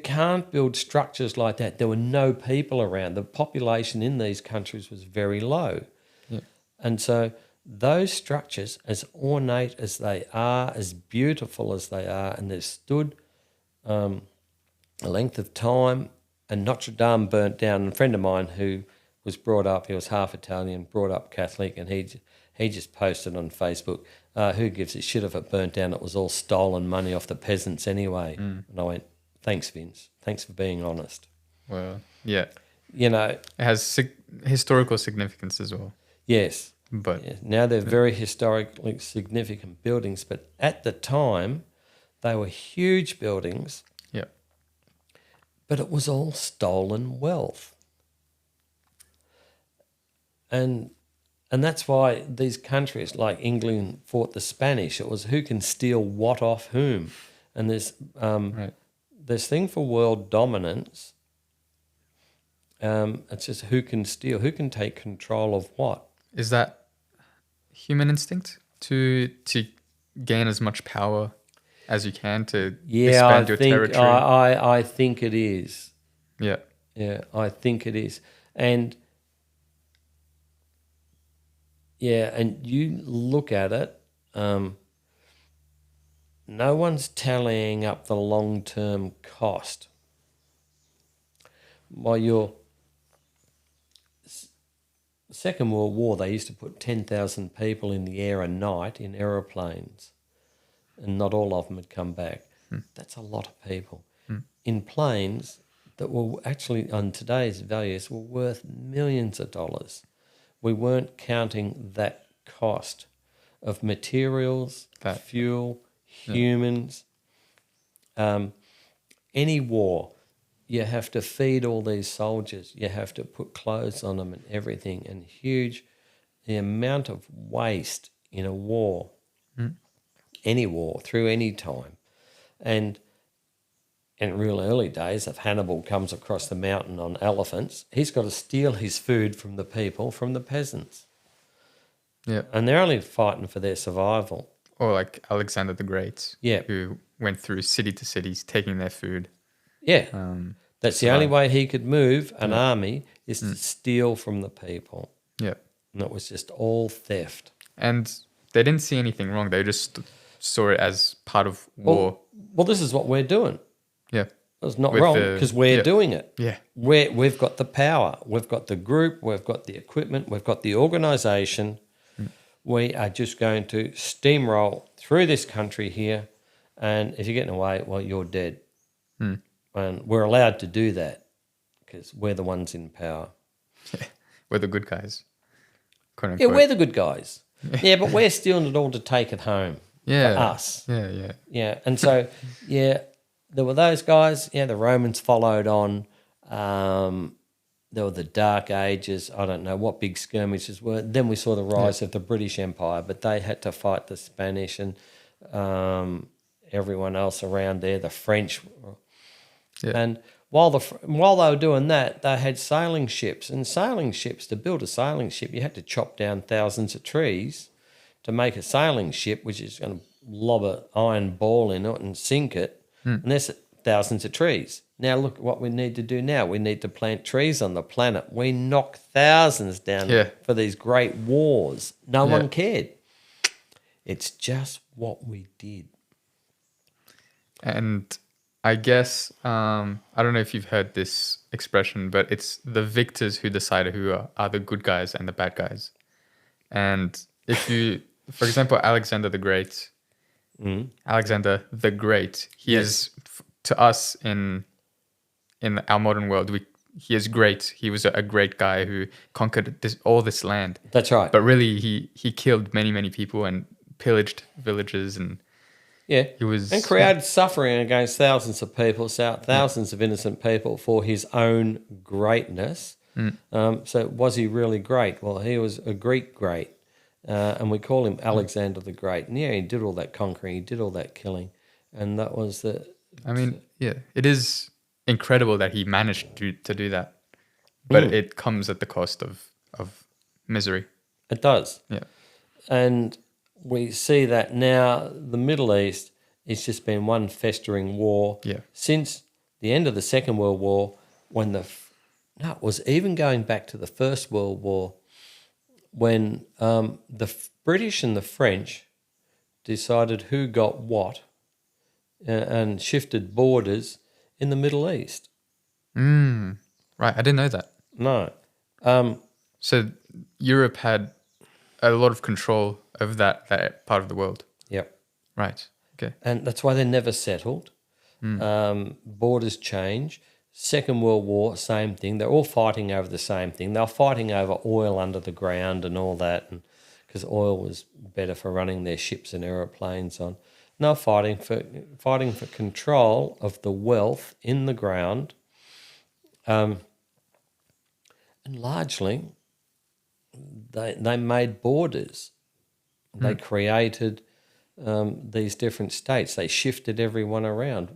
can't build structures like that. There were no people around. The population in these countries was very low. And so those structures, as ornate as they are, as beautiful as they are, and they've stood a length of time, and Notre Dame burnt down. And a friend of mine who was brought up, he was half Italian, brought up Catholic, and he just posted on Facebook, who gives a shit if it burnt down? It was all stolen money off the peasants anyway. And I went, thanks, Vince. Thanks for being honest. Well, yeah. You know. It has historical significance as well. Yes. But now they're very historically significant buildings, but at the time they were huge buildings. But it was all stolen wealth. And that's why these countries like England fought the Spanish. It was who can steal what off whom. And there's this thing for world dominance. It's just who can steal, who can take control of what. Is that human instinct to gain as much power as you can to expand your territory? I think it is. Yeah, I think it is. And and you look at it, no one's tallying up the long-term cost. While your Second World War, they used to put 10,000 people in the air a night in aeroplanes, and not all of them had come back. That's a lot of people. In planes that were actually, on today's values, were worth millions of dollars. We weren't counting that cost of materials, fuel, humans. Any war, you have to feed all these soldiers. You have to put clothes on them and everything. And the amount of waste in a war, any war, through any time. And in real early days, if Hannibal comes across the mountain on elephants, he's got to steal his food from the people, from the peasants. And they're only fighting for their survival. Or like Alexander the Great, who went through city to cities taking their food. That's the only way he could move an army is to steal from the people. And it was just all theft. And they didn't see anything wrong. They just saw it as part of war. Well, this is what we're doing. It's not wrong because we're doing it. We've got the power. We've got the group. We've got the equipment. We've got the organisation. We are just going to steamroll through this country here, and if you're getting away, well, you're dead. And we're allowed to do that because we're the ones in power. We're the good guys. Yeah, we're the good guys. But we're stealing it all to take it home for us. Yeah, and so, there were those guys. The Romans followed on. There were the Dark Ages. I don't know what big skirmishes were. Then we saw the rise of the British Empire, but they had to fight the Spanish and everyone else around there, the French. And while they were doing that, they had sailing ships. And sailing ships, to build a sailing ship, you had to chop down thousands of trees to make a sailing ship, which is going to lob an iron ball in it and sink it. And there's thousands of trees. Now look what we need to do now. We need to plant trees on the planet. We knocked thousands down for these great wars. No one cared. It's just what we did. And I guess I don't know if you've heard this expression, but it's the victors who decide who are the good guys and the bad guys. And if you, for example, Alexander the Great, he is to us in our modern world, he is great. He was a great guy who conquered all this land. That's right. But really, he killed many people and pillaged villages, and Yeah. he was And created suffering against thousands of people, thousands of innocent people for his own greatness. So was he really great? Well, he was a Greek great. And we call him Alexander the Great. And yeah, he did all that conquering, he did all that killing. And that was the... I mean, yeah, it is incredible that he managed to do that. But it comes at the cost of misery. It does. Yeah. And we see that now the Middle East, it's just been one festering war. Yeah. Since the end of the Second World War, when it was even going back to the First World War, when the British and the French decided who got what and shifted borders in the Middle East. Right, I didn't know that. No. So Europe had a lot of control over that part of the world. Yep. Right. Okay. And that's why they never settled. Borders change. Second World War, same thing. They're all fighting over the same thing. They're fighting over oil under the ground and all that, and because oil was better for running their ships and aeroplanes on. And they're fighting for control of the wealth in the ground, and largely they made borders. They created these different states. They shifted everyone around.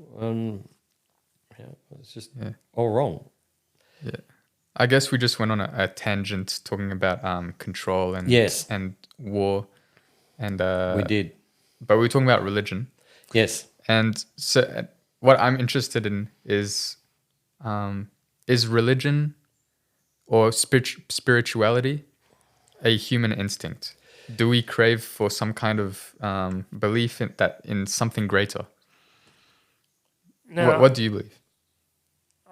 It's just all wrong. Yeah. I guess we just went on a tangent talking about control and and war. And We did. But we were talking about religion. Yes. And so what I'm interested in is religion or spirituality a human instinct? Do we crave for some kind of belief in something greater? Now, What do you believe?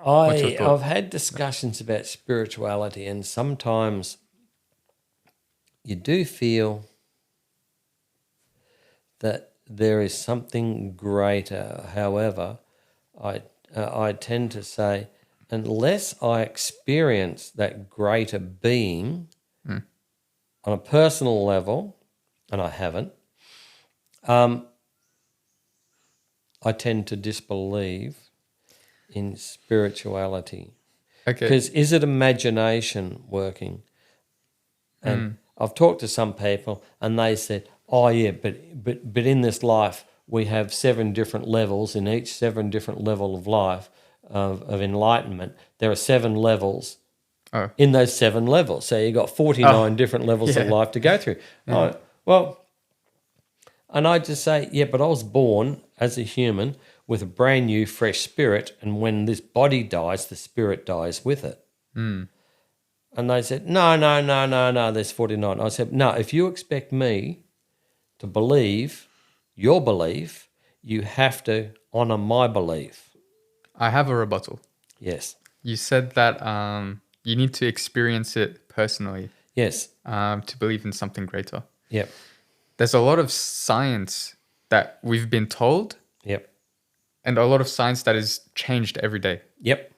What's your thought? I've had discussions about spirituality, and sometimes you do feel that there is something greater. However, I tend to say, unless I experience that greater being on a personal level, and I haven't, I tend to disbelieve in spirituality. Okay. Because is it imagination working? And I've talked to some people and they said, oh yeah, but in this life we have 7 different levels. In each 7 different level of life, of enlightenment, there are 7 levels in those 7 levels. So you've got 49 different levels of life to go through. Well, and I just say, yeah, but I was born as a human with a brand new, fresh spirit, and when this body dies, the spirit dies with it. And they said, no, there's 49. I said, no, if you expect me to believe your belief, you have to honour my belief. I have a rebuttal. Yes. You said that you need to experience it personally. Yes. To believe in something greater. Yep. There's a lot of science that we've been told. Yep. And a lot of science that is changed every day. Yep.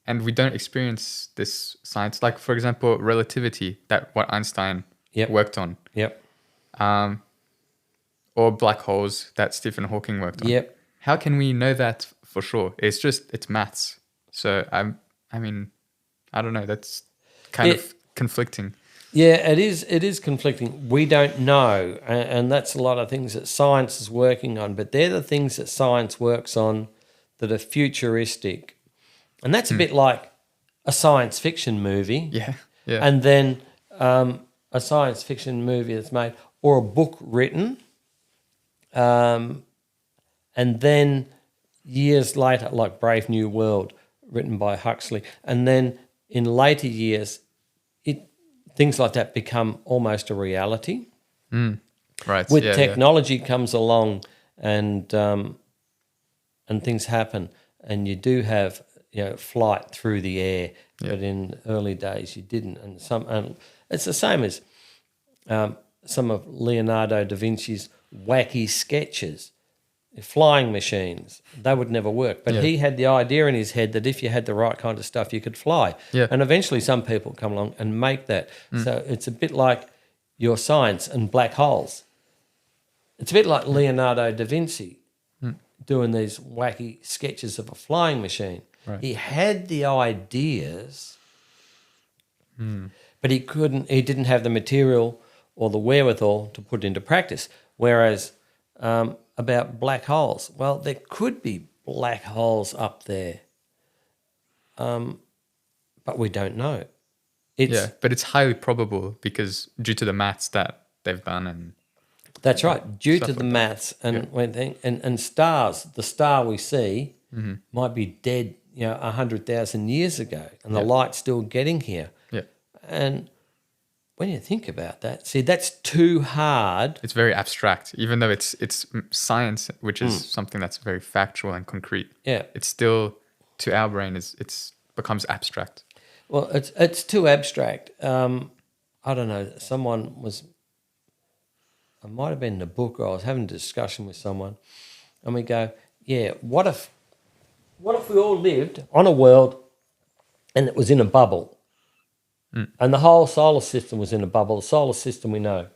And we don't experience this science. Like, for example, relativity, what Einstein worked on. Yep. Or black holes that Stephen Hawking worked on. Yep. How can we know that for sure? It's maths. So, I mean, I don't know. That's kind of conflicting. Yeah, it is conflicting. We don't know, and that's a lot of things that science is working on, but they're the things that science works on that are futuristic. And that's a bit like a science fiction movie. Yeah. And then a science fiction movie that's made, or a book written, and then years later, like Brave New World, written by Huxley, and then in later years, things like that become almost a reality. Right. With technology comes along and and things happen, and you do have flight through the air, but in early days you didn't. And it's the same as some of Leonardo da Vinci's wacky sketches. Flying machines, they would never work. But he had the idea in his head that if you had the right kind of stuff, you could fly. Yeah. And eventually some people come along and make that. So it's a bit like your science and black holes. It's a bit like Leonardo da Vinci doing these wacky sketches of a flying machine. Right. He had the ideas, but he didn't have the material or the wherewithal to put into practice. Whereas about black holes, well, there could be black holes up there, but we don't know. But it's highly probable because due to the maths that they've done and that's right. Due to the like maths and stars, the star we see might be dead, 100,000 years ago, and the light's still getting here. Yeah. And when you think about that, see, that's too hard. It's very abstract, even though it's science, which is something that's very factual and concrete. Yeah. It's still, to our brain, it's becomes abstract. Well, it's too abstract. I don't know. It might have been in a book, or I was having a discussion with someone, and we go, what if we all lived on a world and it was in a bubble, and the whole solar system was in a bubble, the solar system we know.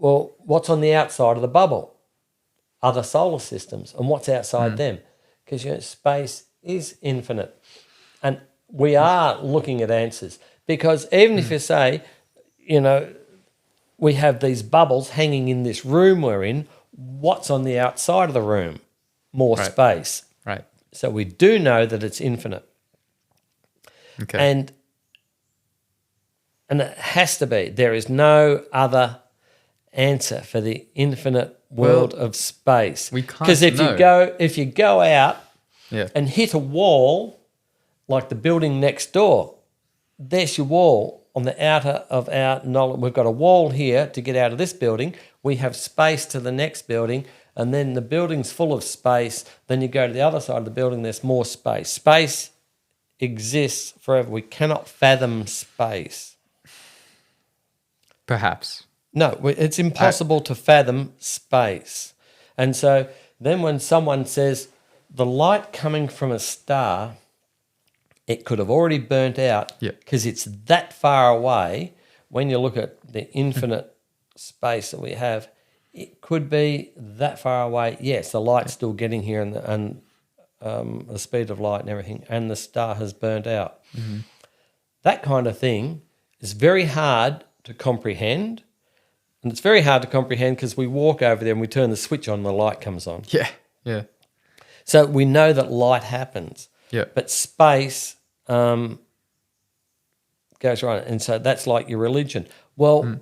Well, what's on the outside of the bubble? Other solar systems. And what's outside them? Because space is infinite. And we are looking at answers. Because even if you say, we have these bubbles hanging in this room we're in, what's on the outside of the room? More space. Right. So we do know that it's infinite. Okay. And it has to be. There is no other answer for the infinite world of space. We can't Because if you go out and hit a wall, like the building next door, there's your wall on the outer of our knowledge. We've got a wall here to get out of this building. We have space to the next building, and then the building's full of space. Then you go to the other side of the building, there's more space. Space exists forever. We cannot fathom space. Perhaps. No, it's impossible to fathom space. And so then when someone says the light coming from a star, it could have already burnt out because it's that far away. When you look at the infinite space that we have, it could be that far away. Yes, the light's still getting here and the speed of light and everything, and the star has burnt out. Mm-hmm. That kind of thing is very hard to comprehend. And it's very hard to comprehend because we walk over there and we turn the switch on and the light comes on. Yeah, yeah. So we know that light happens. Yeah. But space goes right. And so that's like your religion. Well,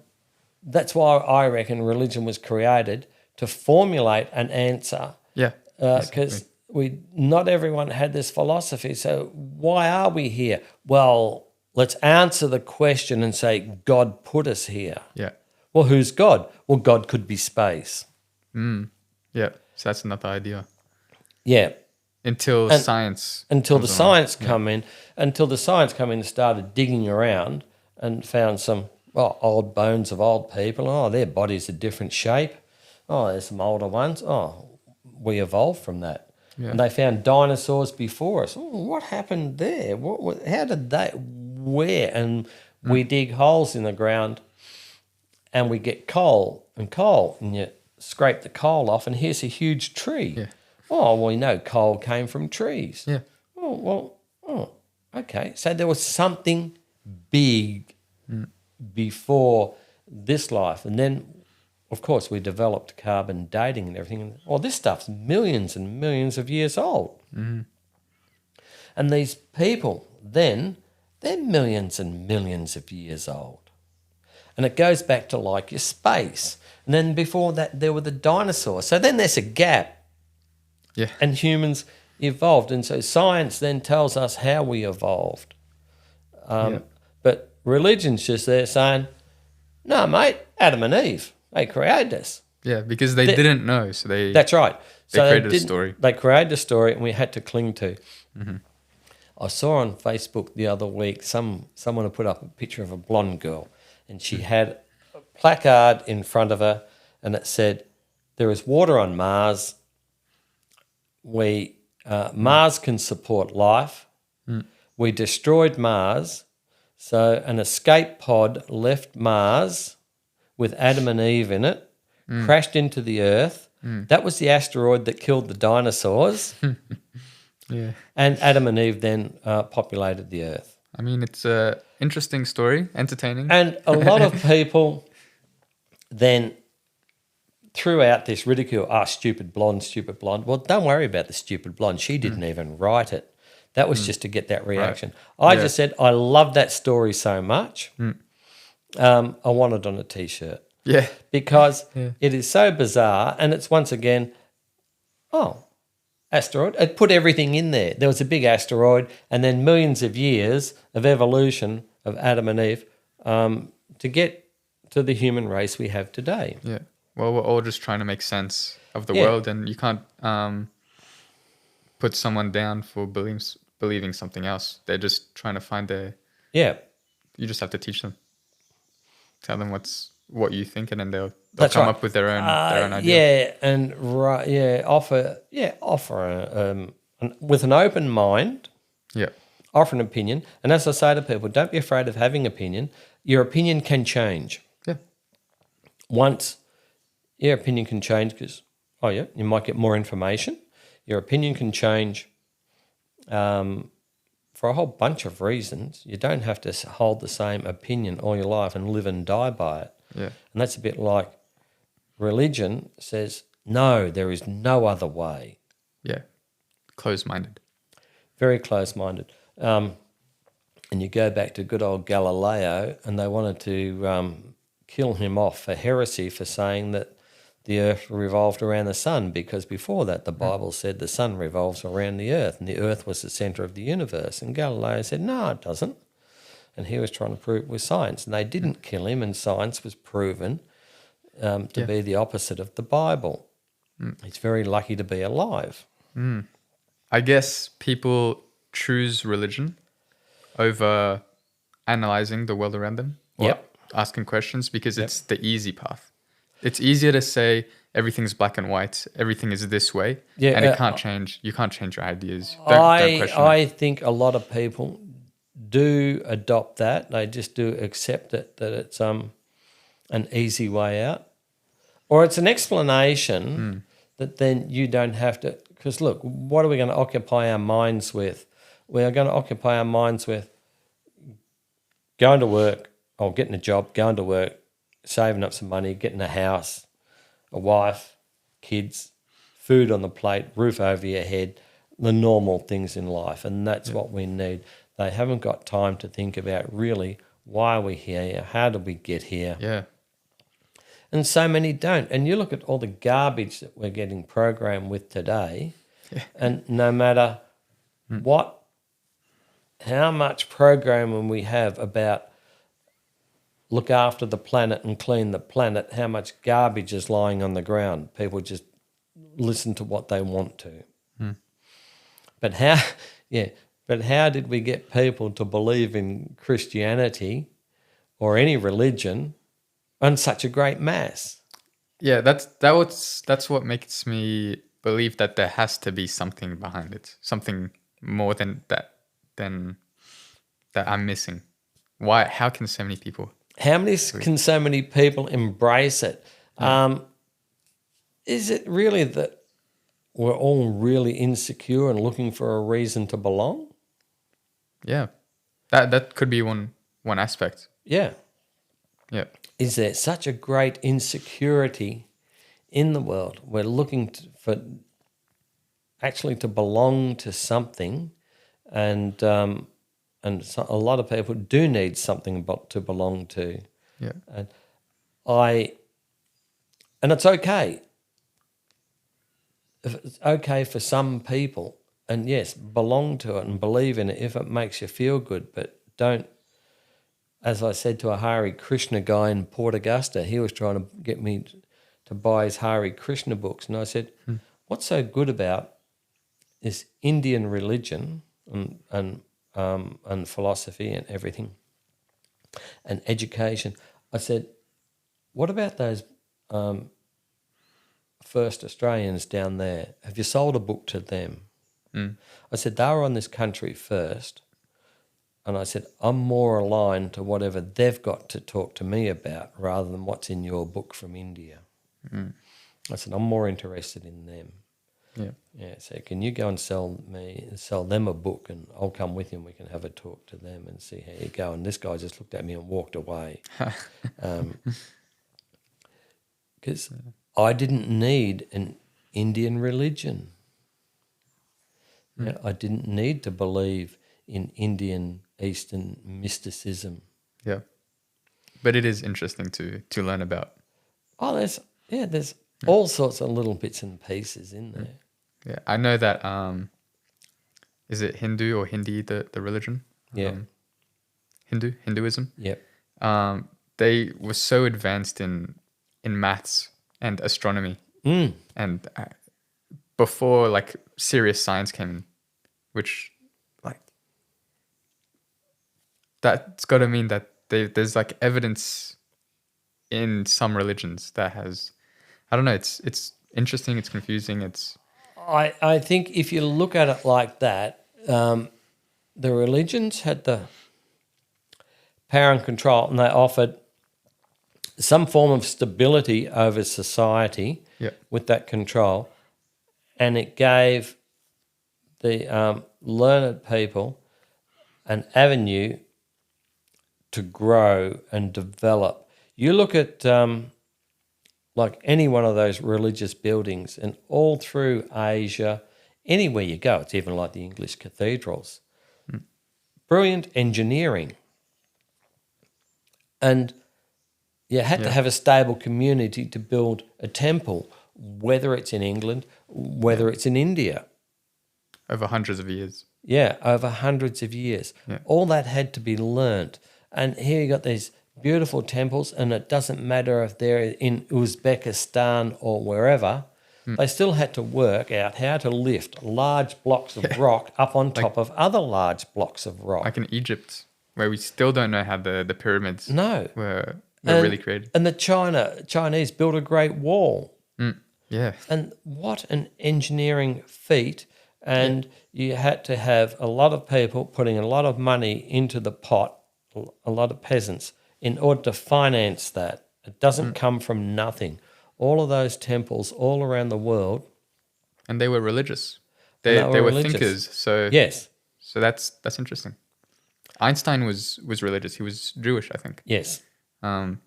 that's why I reckon religion was created, to formulate an answer. Yeah. Because not everyone had this philosophy. So why are we here? Well, let's answer the question and say God put us here. Yeah. Well, who's God? Well, God could be space. Yeah. So that's another idea. Yeah. Until the science come in and started digging around and found some old bones of old people. Oh, their bodies are different shape. Oh, there's some older ones. Oh, we evolved from that. Yeah. And they found dinosaurs before us. Oh, what happened there? How did they? Where? And we dig holes in the ground and we get coal, and you scrape the coal off, and here's a huge tree. Yeah. Oh, well, we know coal came from trees. Yeah. Okay. So there was something big before this life. And then, of course, we developed carbon dating and everything. Well, this stuff's millions and millions of years old. Mm-hmm. And these people then, they're millions and millions of years old. And it goes back to like your space. And then before that, there were the dinosaurs. So then there's a gap. Yeah. And humans evolved. And so science then tells us how we evolved. But religion's just there saying, no, mate, Adam and Eve, they created us. Yeah, because they didn't know. So That's right. They created a story. They created a story, and we had to cling to. I saw on Facebook the other week someone had put up a picture of a blonde girl, and she had a placard in front of her, and it said, "There is water on Mars. Mars can support life. We destroyed Mars, so an escape pod left Mars with Adam and Eve in it, crashed into the Earth. That was the asteroid that killed the dinosaurs." Yeah. And Adam and Eve then populated the Earth. I mean, it's a interesting story, entertaining. And a lot of people then threw out this ridicule, stupid blonde, stupid blonde. Well, don't worry about the stupid blonde. She didn't even write it. That was just to get that reaction. Right. I just said, I love that story so much. I want it on a T-shirt. Yeah. Because it is so bizarre, and it's once again, asteroid. It put everything in there. There was a big asteroid, and then millions of years of evolution of Adam and Eve to get to the human race we have today. Yeah. Well, we're all just trying to make sense of the world, and you can't put someone down for believing something else. They're just trying to find their... Yeah. You just have to teach them. Tell them what you think, and then they'll That's come right. up with their own idea. Yeah, and offer with an open mind. Yeah. Offer an opinion, and as I say to people, don't be afraid of having opinion. Your opinion can change. Yeah. Once your opinion can change because you might get more information. Your opinion can change for a whole bunch of reasons. You don't have to hold the same opinion all your life and live and die by it. Yeah. And that's a bit like religion says, no, there is no other way. Yeah. Close-minded. Very close-minded. And you go back to good old Galileo, and they wanted to kill him off for heresy for saying that the earth revolved around the sun, because before that the Bible said the sun revolves around the earth and the earth was the centre of the universe. And Galileo said, no, it doesn't. And he was trying to prove it with science. And they didn't kill him, and science was proven to be the opposite of the Bible. He's very lucky to be alive. I guess people choose religion over analyzing the world around them or asking questions because it's the easy path. It's easier to say everything's black and white, everything is this way, and it can't change. You can't change your ideas. Don't question it. I think a lot of people do adopt that. They just do accept it, that it's an easy way out. Or it's an explanation that then you don't have to... Because look, what are we going to occupy our minds with? We are going to occupy our minds with going to work or getting a job, going to work, saving up some money, getting a house, a wife, kids, food on the plate, roof over your head, the normal things in life. And that's what we need. They haven't got time to think about really why are we here, how did we get here? Yeah. And so many don't. And you look at all the garbage that we're getting programmed with today, and no matter how much programming we have about look after the planet and clean the planet, how much garbage is lying on the ground. People just listen to what they want to. But how did we get people to believe in Christianity or any religion on such a great mass? Yeah, that's what makes me believe that there has to be something behind it, something more than that I'm missing. Why? How can so many people? Can so many people embrace it? Is it really that we're all really insecure and looking for a reason to belong? Yeah, that could be one aspect. Yeah. Yeah. Is there such a great insecurity in the world? We're looking for actually to belong to something, and so a lot of people do need something to belong to. Yeah. And it's okay. It's okay for some people, and yes, belong to it and believe in it if it makes you feel good, but don't. As I said to a Hare Krishna guy in Port Augusta, he was trying to get me to buy his Hare Krishna books. And I said, what's so good about this Indian religion and philosophy and everything and education? I said, what about those first Australians down there? Have you sold a book to them? I said, they were on this country first. And I said, I'm more aligned to whatever they've got to talk to me about rather than what's in your book from India. I said, I'm more interested in them. Yeah. So can you go and sell them a book, and I'll come with you and we can have a talk to them and see how you go. And this guy just looked at me and walked away. Because I didn't need an Indian religion. Yeah, I didn't need to believe in Indian Eastern mysticism. Yeah. But it is interesting to learn about. Oh, there's all sorts of little bits and pieces in there. Yeah. I know that is it Hindu or Hindi, the religion? Yeah. Hinduism. Yep. They were so advanced in maths and astronomy. And before like serious science came in, which like that's got to mean that there's like evidence in some religions that has, I don't know, it's interesting, it's confusing, I think if you look at it like that, the religions had the power and control, and they offered some form of stability over society with that control, and it gave the learned people an avenue to grow and develop. You look at like any one of those religious buildings, and all through Asia, anywhere you go, it's even like the English cathedrals. Brilliant engineering. And you had to have a stable community to build a temple, whether it's in England, whether it's in India. over hundreds of years. Yeah, over hundreds of years. Yeah. All that had to be learnt. And here you got these beautiful temples, and it doesn't matter if they're in Uzbekistan or wherever, they still had to work out how to lift large blocks of rock up on top of other large blocks of rock. Like in Egypt, where we still don't know how the pyramids were really created. And the Chinese built a great wall. Yeah. And what an engineering feat. And you had to have a lot of people putting a lot of money into the pot, a lot of peasants, in order to finance that. It doesn't come from nothing. All of those temples all around the world. And they were religious. They were religious. thinkers. So Yes. So that's interesting. Einstein was religious. He was Jewish, I think. Yes. And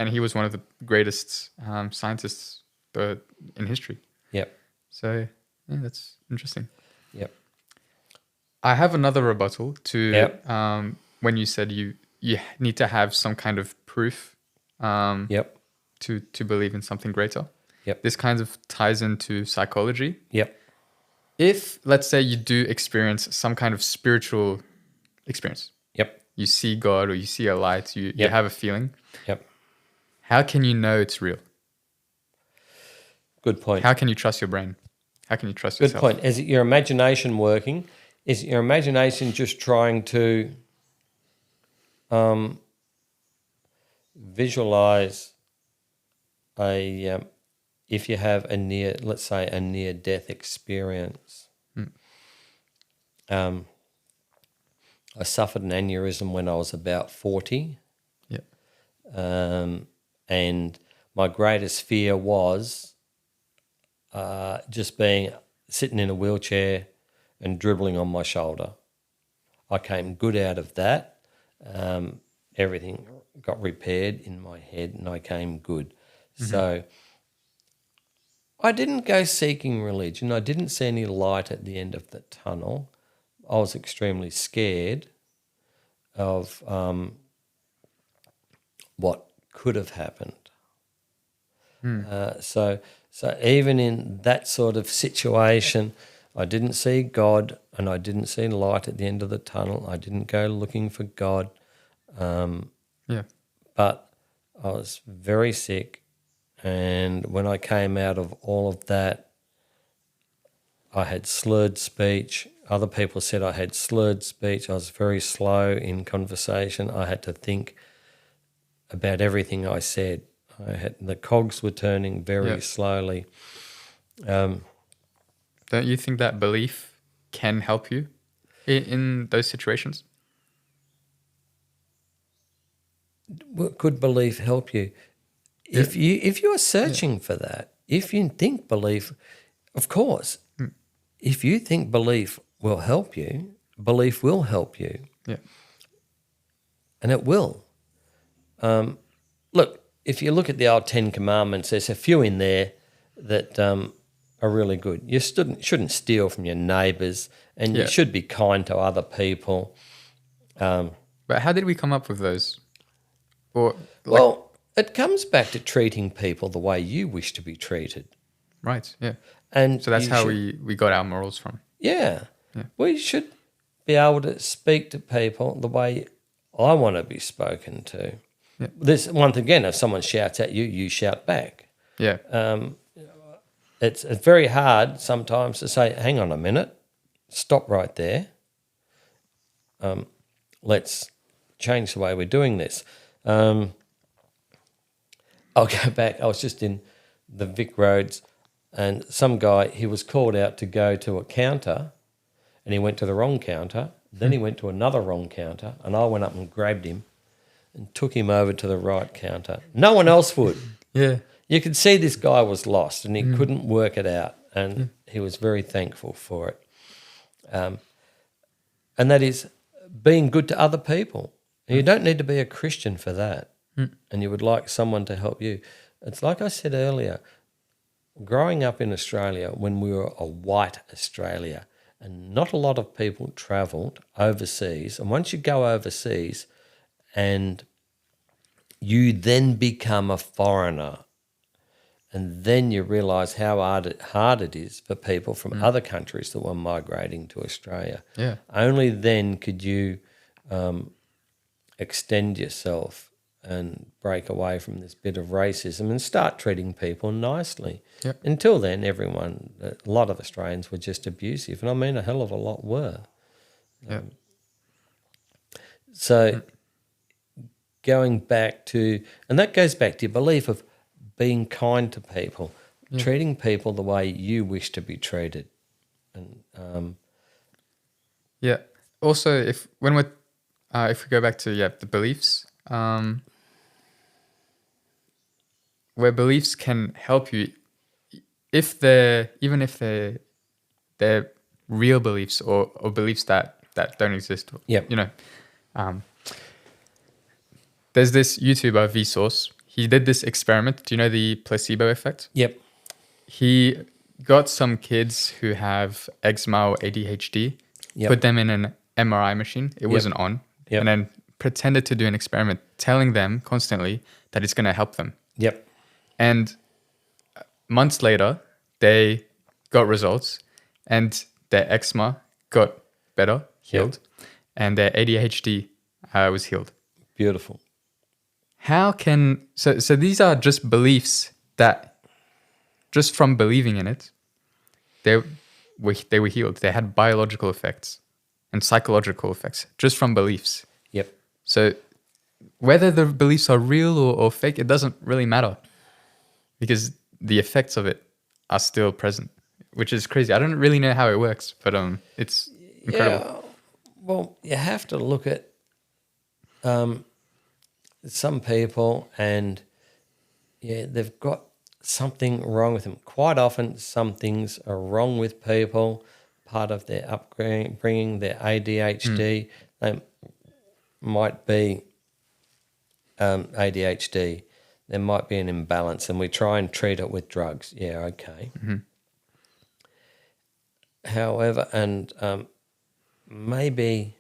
he was one of the greatest scientists in history. Yep. So yeah, that's interesting. Yep. I have another rebuttal to when you said you need to have some kind of proof Yep. to believe in something greater. Yep. This kind of ties into psychology. Yep. If, let's say, you do experience some kind of spiritual experience, Yep. you see God or you see a light, you have a feeling, Yep. how can you know it's real? Good point. How can you trust your brain? How can you trust Good yourself? point. Is it your imagination working? Is your imagination just trying to visualize if you have a near-death experience? I suffered an aneurysm when I was about 40. Yeah. And my greatest fear was just sitting in a wheelchair and dribbling on my shoulder. I came good out of that. Everything got repaired in my head and I came good. So I didn't go seeking religion. I didn't see any light at the end of the tunnel. I was extremely scared of what could have happened. So even in that sort of situation, I didn't see God and I didn't see light at the end of the tunnel. I didn't go looking for God. But I was very sick, and when I came out of all of that, I had slurred speech. Other people said I had slurred speech. I was very slow in conversation. I had to think about everything I said. The cogs were turning very slowly. Don't you think that belief can help you in those situations? Could belief help you? If you are searching for that, if you think belief, of course, if you think belief will help you, belief will help you. Yeah. And it will. Look, if you look at the old 10 Commandments, there's a few in there that are really good. You shouldn't steal from your neighbours, and you should be kind to other people. But how did we come up with those? Or Well, it comes back to treating people the way you wish to be treated. right, yeah. And So that's how we got our morals from. Yeah. We should be able to speak to people the way I want to be spoken to. Yeah. This once again, if someone shouts at you, you shout back. Yeah. It's very hard sometimes to say, hang on a minute, stop right there. Let's change the way we're doing this. I'll go back. I was just in the Vic Roads, and some guy, he was called out to go to a counter, and he went to the wrong counter. Then he went to another wrong counter, and I went up and grabbed him and took him over to the right counter. No one else would. Yeah. You could see this guy was lost, and he couldn't work it out, and he was very thankful for it. And that is being good to other people. You don't need to be a Christian for that, and you would like someone to help you. It's like I said earlier, growing up in Australia, when we were a white Australia, and not a lot of people travelled overseas, and once you go overseas and you then become a foreigner, and then you realise how hard it is for people from other countries that were migrating to Australia. Yeah. Only then could you extend yourself and break away from this bit of racism and start treating people nicely. Yep. Until then, a lot of Australians were just abusive, and I mean a hell of a lot were. Yeah. So going back to, and that goes back to your belief of being kind to people, treating people the way you wish to be treated. And Yeah. Also, if we go back to the beliefs, where beliefs can help you, if they're real beliefs or beliefs that don't exist. Yep. You know, there's this YouTuber Vsauce. He did this experiment. Do you know the placebo effect? Yep. He got some kids who have eczema or ADHD, put them in an MRI machine. It wasn't on. And then pretended to do an experiment, telling them constantly that it's going to help them. Yep. And months later, they got results, and their eczema got better, healed, and their ADHD was healed. Beautiful. So these are just beliefs that, just from believing in it, they were healed. They had biological effects and psychological effects just from beliefs. Yep. So whether the beliefs are real or fake, it doesn't really matter, because the effects of it are still present, which is crazy. I don't really know how it works, but it's incredible. Yeah. Well, you have to look at some people, and they've got something wrong with them. Quite often, some things are wrong with people. Part of their upbringing, their ADHD, they might be ADHD. There might be an imbalance, and we try and treat it with drugs. Yeah, okay. Mm-hmm. However, and maybe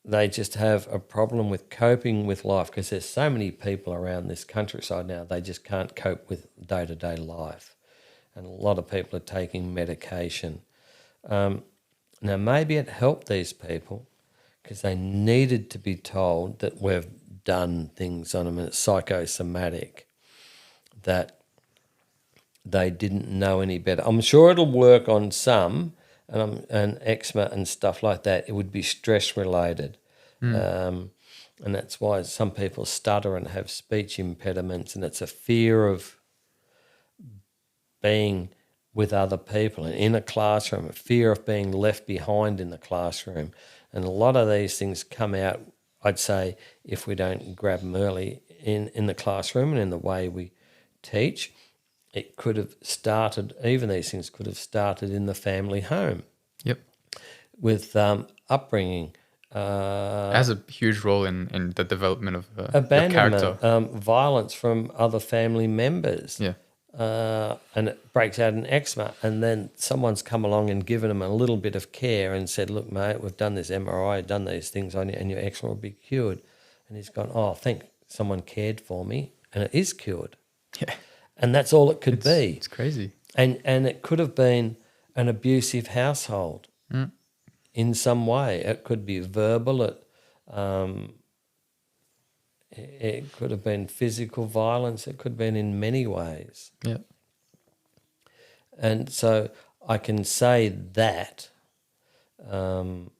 they just have a problem with coping with life, because there's so many people around this countryside now, they just can't cope with day-to-day life. And a lot of people are taking medication. Now, maybe it helped these people because they needed to be told that we've done things on them, and it's psychosomatic, that they didn't know any better. I'm sure it'll work on some, and eczema and stuff like that. It would be stress related. And that's why some people stutter and have speech impediments, and it's a fear of being with other people and in a classroom, a fear of being left behind in the classroom. And a lot of these things come out, I'd say, if we don't grab them early in the classroom and in the way we teach. It could have started, even these things could have started in the family home. Yep. With upbringing. It has a huge role in the development of your Abandonment, character. violence from other family members. Yeah. And it breaks out in eczema, and then someone's come along and given him a little bit of care and said, look, mate, we've done this MRI, done these things on you, and your eczema will be cured. And he's gone, oh, thank someone cared for me, and it is cured. Yeah. And that's all it could be. It's crazy. And it could have been an abusive household in some way. It could be verbal. It could have been physical violence. It could have been in many ways. Yeah. And so I can say that from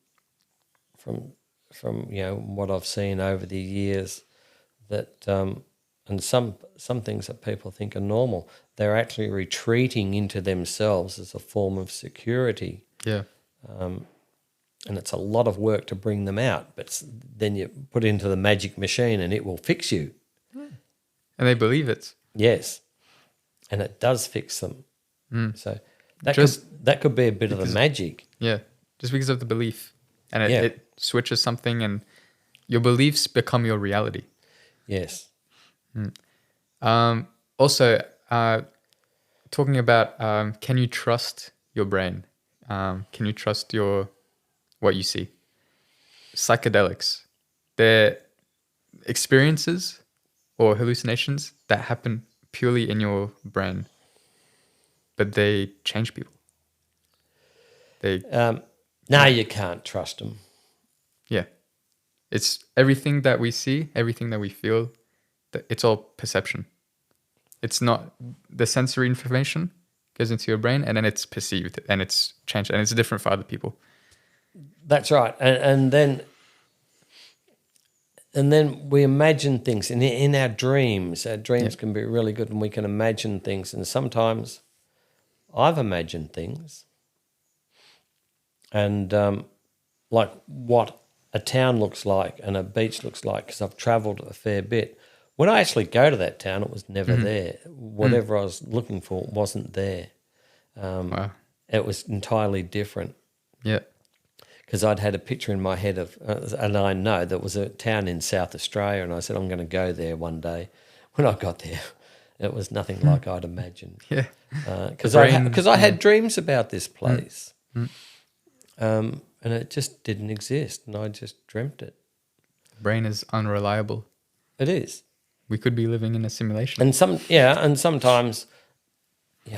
what I've seen over the years, that and some things that people think are normal, they're actually retreating into themselves as a form of security. Yeah. And it's a lot of work to bring them out, but then you put it into the magic machine and it will fix you. And they believe it. Yes, and it does fix them. So that could be a bit of the magic. Yeah, just because of the belief. And it switches something, and your beliefs become your reality. Yes. Also, talking about can you trust your brain? Can you trust what you see? Psychedelics, they're experiences or hallucinations that happen purely in your brain, but they change people. No, you can't trust them. Yeah. It's everything that we see, everything that we feel, it's all perception. It's not the sensory information goes into your brain, and then it's perceived and it's changed, and it's different for other people. That's right. And then we imagine things in our dreams. Our dreams can be really good, and we can imagine things. And sometimes I've imagined things, and like what a town looks like and a beach looks like, because I've travelled a fair bit. When I actually go to that town, it was never there. Whatever I was looking for wasn't there. Wow. It was entirely different. Yeah. Because I'd had a picture in my head of, and I know there was a town in South Australia, and I said, I'm going to go there one day. When I got there, it was nothing like I'd imagined. Yeah. Because I had dreams about this place. And it just didn't exist, and I just dreamt it. The brain is unreliable. It is. We could be living in a simulation. And sometimes,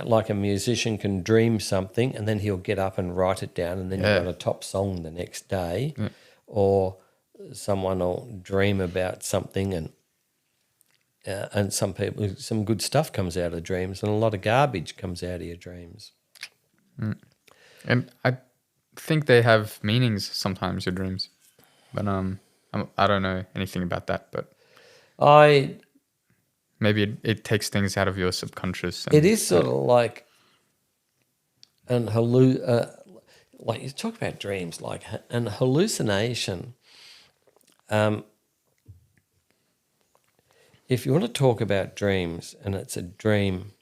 like a musician can dream something and then he'll get up and write it down, and then you've got a top song the next day. Yeah. Or someone will dream about something, and some good stuff comes out of dreams, and a lot of garbage comes out of your dreams. And I think they have meanings sometimes, your dreams. But I don't know anything about that, but maybe it takes things out of your subconscious. It is sort of like like you talk about dreams, like an hallucination. If you want to talk about dreams, and it's a dream,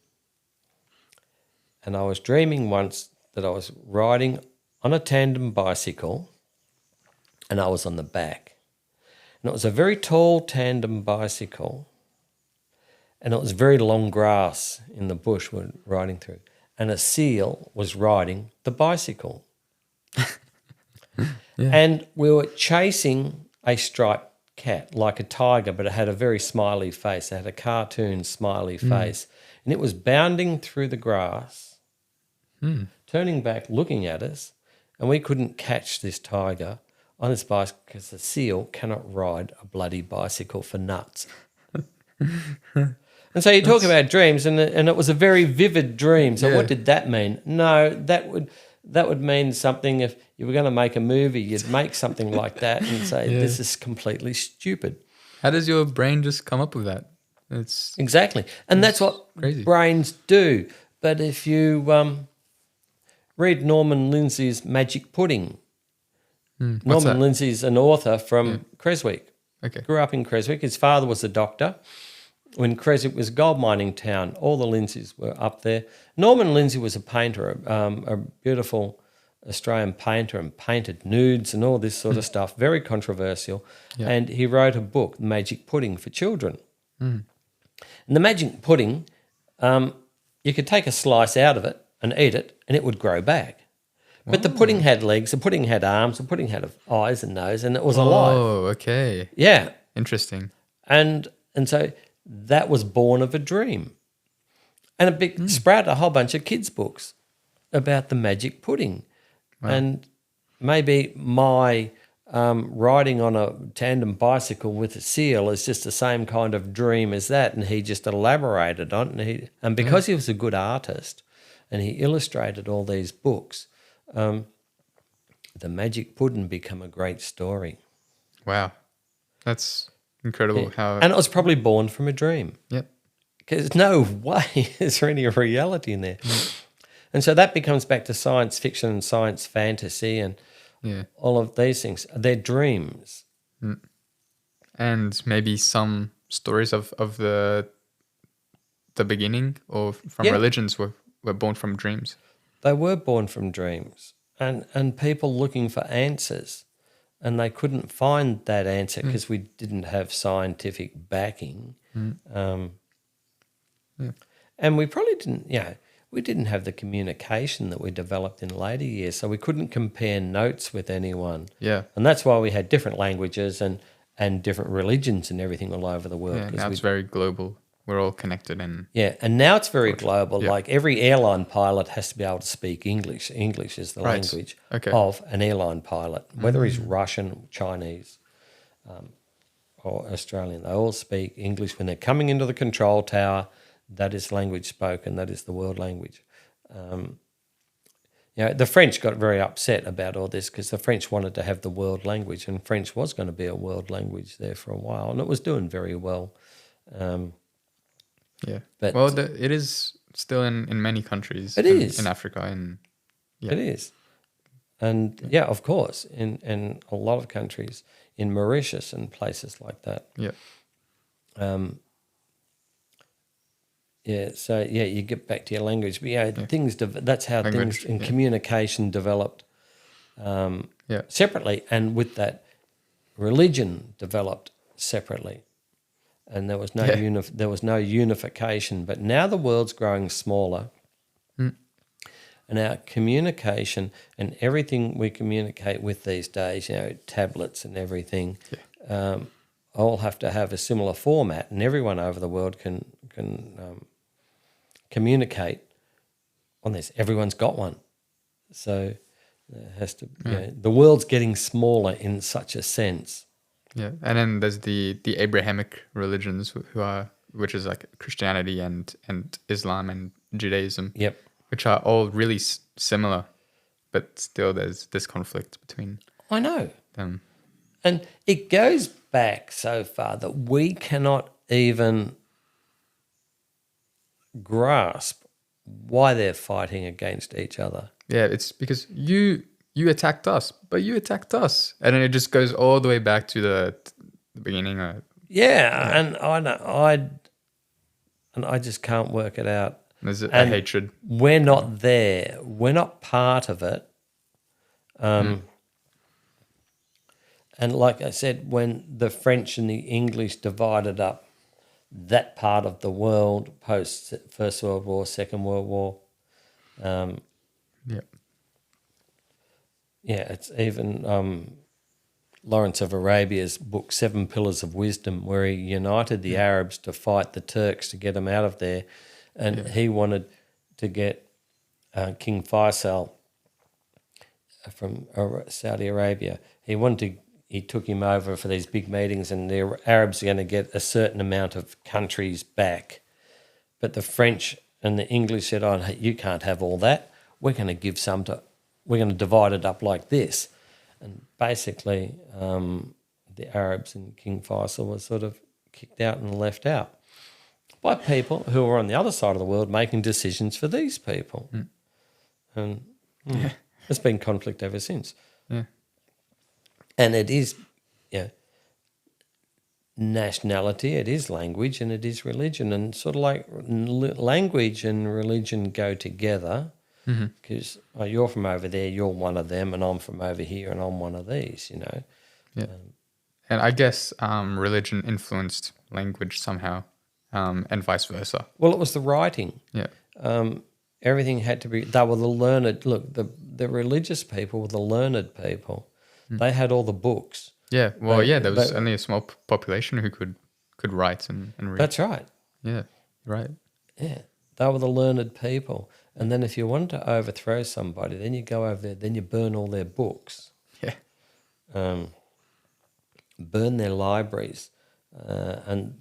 and I was dreaming once that I was riding on a tandem bicycle, and I was on the back. And it was a very tall tandem bicycle, and it was very long grass in the bush we're riding through. And a seal was riding the bicycle. And we were chasing a striped cat, like a tiger, but it had a very smiley face. It had a cartoon smiley face. And it was bounding through the grass, turning back, looking at us, and we couldn't catch this tiger on this bicycle because the seal cannot ride a bloody bicycle for nuts. And so you talk about dreams, and it was a very vivid dream. So Yeah. what did that mean? No, that would mean something. If you were going to make a movie, you'd make something like that and say, this is completely stupid. How does your brain just come up with that? It's Exactly. And that's what crazy. brains do. But if you read Norman Lindsay's Magic Pudding, Norman Lindsay's an author from Creswick. Okay. Grew up in Creswick. His father was a doctor. When Creswick was a gold mining town, all the Lindsays were up there. Norman Lindsay was a painter, a beautiful Australian painter, and painted nudes and all this sort of stuff, very controversial. Yeah. And he wrote a book, Magic Pudding, for children. And the magic pudding, you could take a slice out of it and eat it, and it would grow back. But the pudding had legs, the pudding had arms, the pudding had eyes and nose, and it was alive. Oh, okay. Yeah. Interesting. And so that was born of a dream. And it sprouted a whole bunch of kids' books about the magic pudding. Wow. And maybe my riding on a tandem bicycle with a seal is just the same kind of dream as that, and he just elaborated on it. And because he was a good artist and he illustrated all these books, the magic pudding became a great story. Wow. That's incredible how... And it was probably born from a dream. Yep. Because no way is there any reality in there. And so that becomes back to science fiction and science fantasy and all of these things. They're dreams. And maybe some stories of the beginning or from religions were born from dreams. They were born from dreams. And people looking for answers. And they couldn't find that answer because we didn't have scientific backing. And we probably didn't, we didn't have the communication that we developed in later years, so we couldn't compare notes with anyone. Yeah. And that's why we had different languages and different religions and everything all over the world. Yeah, now it's very global. We're all connected and... Yeah, and now it's very global. Yeah. Like every airline pilot has to be able to speak English. English is the language of an airline pilot, whether he's Russian, Chinese, or Australian. They all speak English. When they're coming into the control tower, that is language spoken. That is the world language. The French got very upset about all this because the French wanted to have the world language, and French was going to be a world language there for a while, and it was doing very well. But it is still in many countries. It is in Africa, and it is, and of course, in a lot of countries, in Mauritius and places like that. So you get back to your language, but things. That's how language, things in communication developed separately, and with that, religion developed separately. And there was no unification. But now the world's growing smaller, and our communication and everything we communicate with these days, tablets and everything, all have to have a similar format, and everyone over the world can communicate on this. Everyone's got one, so there has to. The world's getting smaller in such a sense. Yeah, and then there's the Abrahamic religions, which is like Christianity and Islam and Judaism. Yep, which are all really similar, but still there's this conflict between. I know them, and it goes back so far that we cannot even grasp why they're fighting against each other. Yeah, it's because you attacked us, but you attacked us. And then it just goes all the way back to the beginning. And I know, I just can't work it out. There's a hatred. We're not there. We're not part of it. And like I said, when the French and the English divided up that part of the world post First World War, Second World War, it's even Lawrence of Arabia's book, Seven Pillars of Wisdom, where he united the Arabs to fight the Turks to get them out of there. And he wanted to get King Faisal from Saudi Arabia. He took him over for these big meetings, and the Arabs are going to get a certain amount of countries back. But the French and the English said, oh, you can't have all that. We're going to give some to, we're going to divide it up like this. And basically the Arabs and King Faisal were sort of kicked out and left out by people who were on the other side of the world making decisions for these people. And there's been conflict ever since. Yeah. And it is, nationality, it is language, and it is religion. And sort of like language and religion go together because you're from over there, you're one of them, and I'm from over here and I'm one of these, Yeah. And I guess religion influenced language somehow, and vice versa. Well, it was the writing. Yeah. Everything had to be, they were the learned, look, the religious people were the learned people. They had all the books. Yeah. Well, there was only a small population who could write and read. That's right. Yeah. Right. Yeah. They were the learned people. And then if you wanted to overthrow somebody, then you go over there, then you burn all their books. Yeah. Burn their libraries. And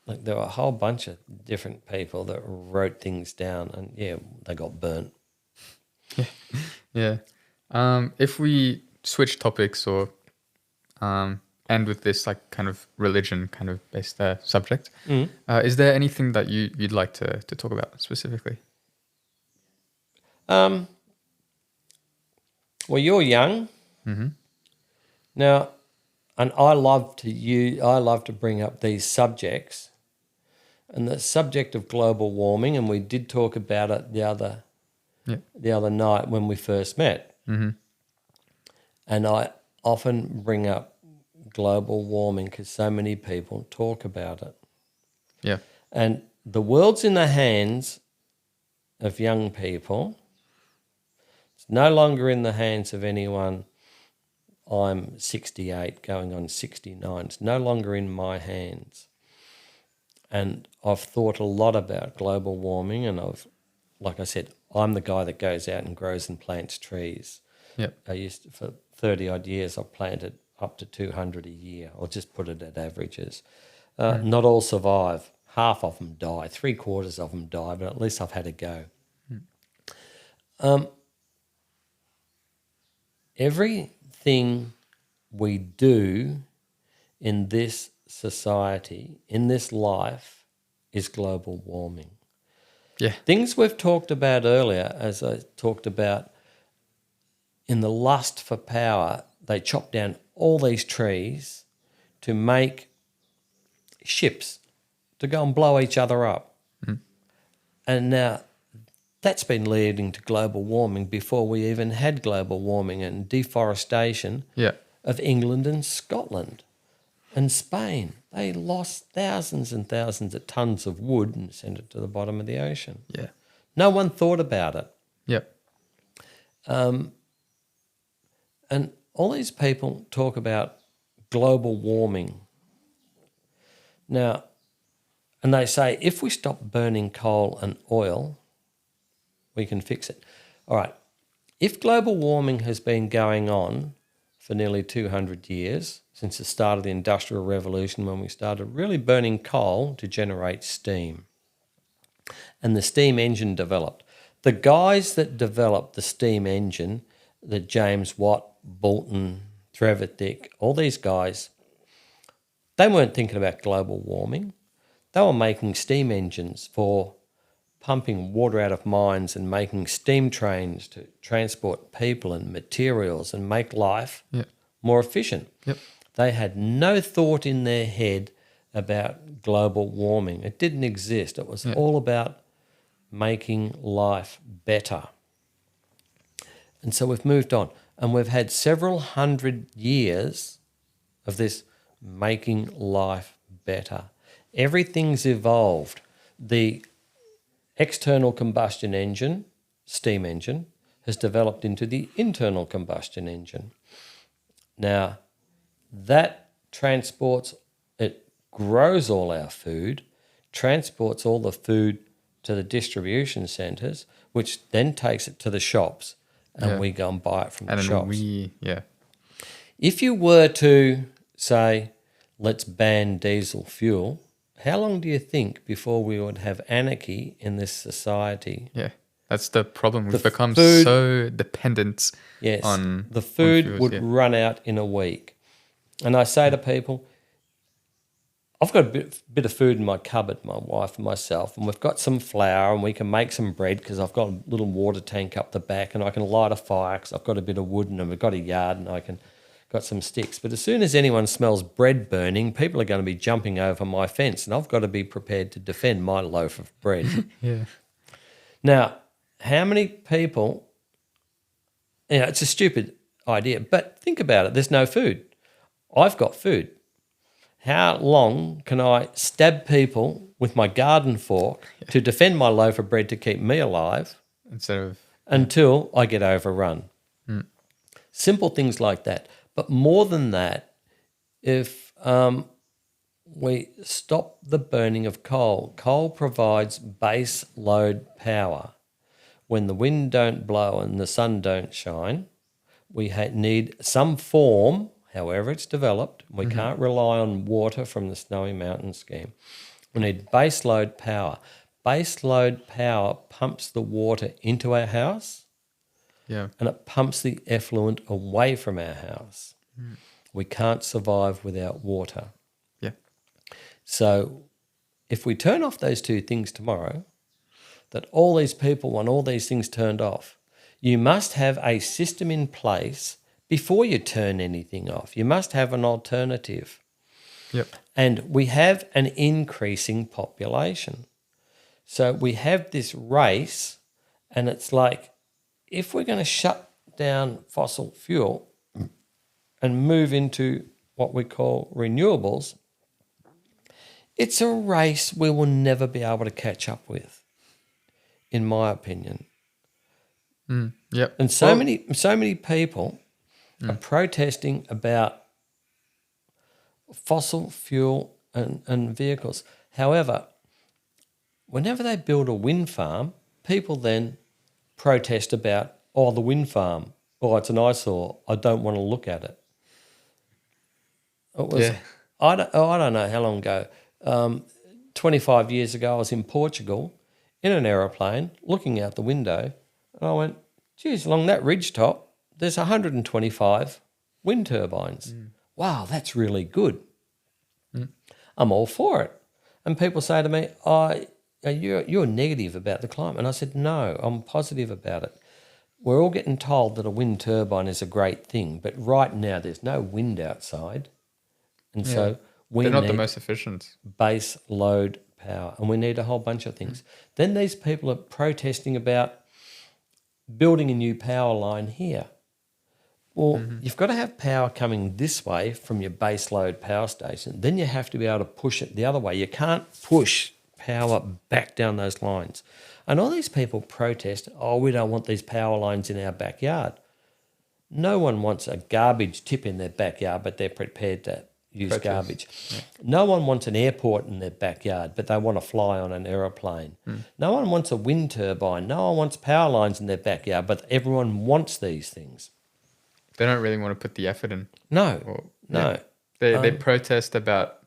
like there were a whole bunch of different people that wrote things down and, they got burnt. Yeah. If we switch topics or end with this like kind of religion kind of based subject, is there anything that you'd like to talk about specifically? Well, you're young now, and I love to bring up these subjects, and the subject of global warming, and we did talk about it the other night when we first met. And I often bring up global warming because so many people talk about it. Yeah. And the world's in the hands of young people. It's no longer in the hands of anyone. I'm 68 going on 69. It's no longer in my hands. And I've thought a lot about global warming, and like I said, I'm the guy that goes out and grows and plants trees. Yep. For 30-odd years, I've planted up to 200 a year. I'll just put it at averages. Not all survive. Half of them die. 3/4 of them die, but at least I've had a go. Everything we do in this society, in this life, is global warming. Yeah. Things we've talked about earlier, as I talked about, in the lust for power, they chop down all these trees to make ships to go and blow each other up. And now that's been leading to global warming before we even had global warming and deforestation of England and Scotland and Spain. They lost thousands and thousands of tons of wood and sent it to the bottom of the ocean. Yeah. No one thought about it. Yep. And all these people talk about global warming. Now, and they say, if we stop burning coal and oil, we can fix it. All right. If global warming has been going on for nearly 200 years, since the start of the Industrial Revolution, when we started really burning coal to generate steam, and the steam engine developed. The guys that developed the steam engine, the James Watt, Boulton, Trevithick, all these guys, they weren't thinking about global warming. They were making steam engines for pumping water out of mines and making steam trains to transport people and materials and make life more efficient. Yep. They had no thought in their head about global warming. It didn't exist. It was all about making life better. And so we've moved on. And we've had several hundred years of this making life better. Everything's evolved. The external combustion engine, steam engine, has developed into the internal combustion engine. Now, that transports, it grows all our food, transports all the food to the distribution centres, which then takes it to the shops, and we go and buy it from the shops. If you were to say, let's ban diesel fuel how long do you think before we would have anarchy in this society? Yeah. That's the problem. We've The become food- so dependent Yes, on the food fuels, would yeah. run out in a week. And I say to people, I've got a bit of food in my cupboard, my wife and myself, and we've got some flour and we can make some bread because I've got a little water tank up the back and I can light a fire because I've got a bit of wood and we've got a yard and I can got some sticks. But as soon as anyone smells bread burning, people are going to be jumping over my fence and I've got to be prepared to defend my loaf of bread. Yeah. Now, how many people, it's a stupid idea, but think about it. There's no food. I've got food. How long can I stab people with my garden fork to defend my loaf of bread to keep me alive Instead of until I get overrun? Simple things like that. But more than that, if we stop the burning of coal provides base load power. When the wind don't blow and the sun don't shine, we need some form, however it's developed. We can't rely on water from the Snowy Mountain scheme. We need base load power. Base load power pumps the water into our house yeah. and it pumps the effluent away from our house. We can't survive without water. Yeah. So if we turn off those two things tomorrow, that all these people want all these things turned off, you must have a system in place before you turn anything off. You must have an alternative. Yep. And we have an increasing population. So we have this race, and it's like, if we're going to shut down fossil fuel and move into what we call renewables, it's a race we will never be able to catch up with, in my opinion. Yep. And so many people are protesting about fossil fuel and vehicles. However, whenever they build a wind farm, people then protest about, the wind farm, it's an eyesore, I don't want to look at it. It was, I don't know how long ago, 25 years ago, I was in Portugal in an aeroplane looking out the window and I went, geez, along that ridge top, there's 125 wind turbines. Wow, that's really good. I'm all for it. And people say to me, you're negative about the climate. And I said, no, I'm positive about it. We're all getting told that a wind turbine is a great thing, but right now there's no wind outside. And so they're not the most efficient. Base load power, and we need a whole bunch of things. Then these people are protesting about building a new power line here. Well, you've got to have power coming this way from your base load power station. Then you have to be able to push it the other way. You can't push power back down those lines. And all these people protest, we don't want these power lines in our backyard. No one wants a garbage tip in their backyard, but they're prepared to use garbage. Yeah. No one wants an airport in their backyard, but they want to fly on an aeroplane. No one wants a wind turbine. No one wants power lines in their backyard, but everyone wants these things. They don't really want to put the effort in. No. They protest about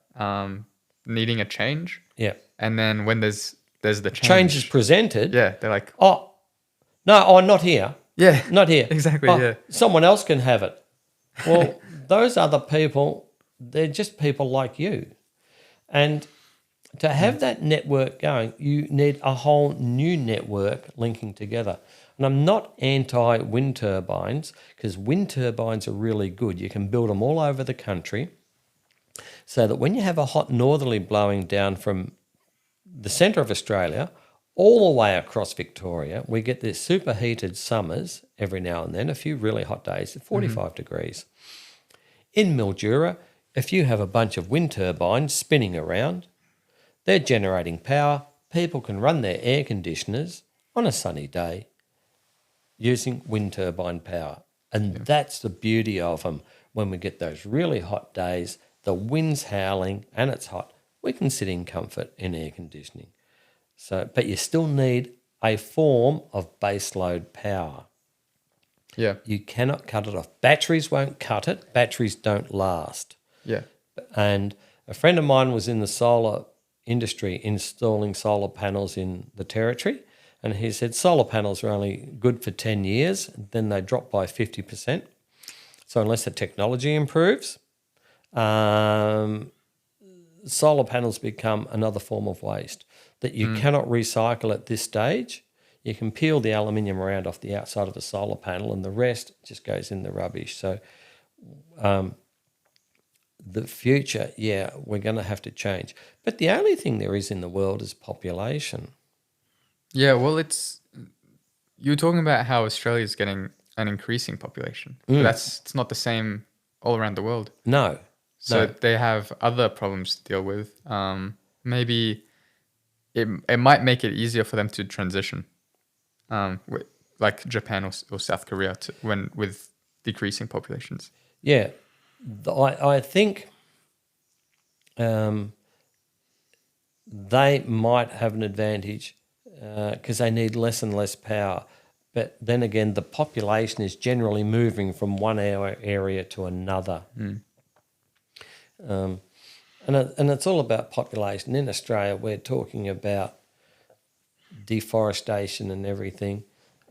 needing a change. Yeah. And then when there's the change is presented. Yeah, they're like, not here. Yeah. Not here. Exactly, yeah. Someone else can have it. Well, those other people, they're just people like you. And to have that network going, you need a whole new network linking together. And I'm not anti-wind turbines because wind turbines are really good. You can build them all over the country so that when you have a hot northerly blowing down from the centre of Australia all the way across Victoria, we get these superheated summers every now and then, a few really hot days at 45 degrees. In Mildura, if you have a bunch of wind turbines spinning around, they're generating power. People can run their air conditioners on a sunny day using wind turbine power. And that's the beauty of them. When we get those really hot days, the wind's howling and it's hot, we can sit in comfort in air conditioning. So, but you still need a form of baseload power. Yeah. You cannot cut it off. Batteries won't cut it. Batteries don't last. Yeah. And a friend of mine was in the solar industry installing solar panels in the territory. And he said solar panels are only good for 10 years, then they drop by 50%. So unless the technology improves, solar panels become another form of waste that you cannot recycle at this stage. You can peel the aluminium around off the outside of a solar panel and the rest just goes in the rubbish. So the future, we're going to have to change. But the only thing there is in the world is population. Yeah, well, you're talking about how Australia's getting an increasing population. But it's not the same all around the world. No. So they have other problems to deal with. Maybe it might make it easier for them to transition, like Japan or South Korea, with decreasing populations. Yeah. I think they might have an advantage because they need less and less power. But then again, the population is generally moving from one area to another. And it's all about population. In Australia, we're talking about deforestation and everything.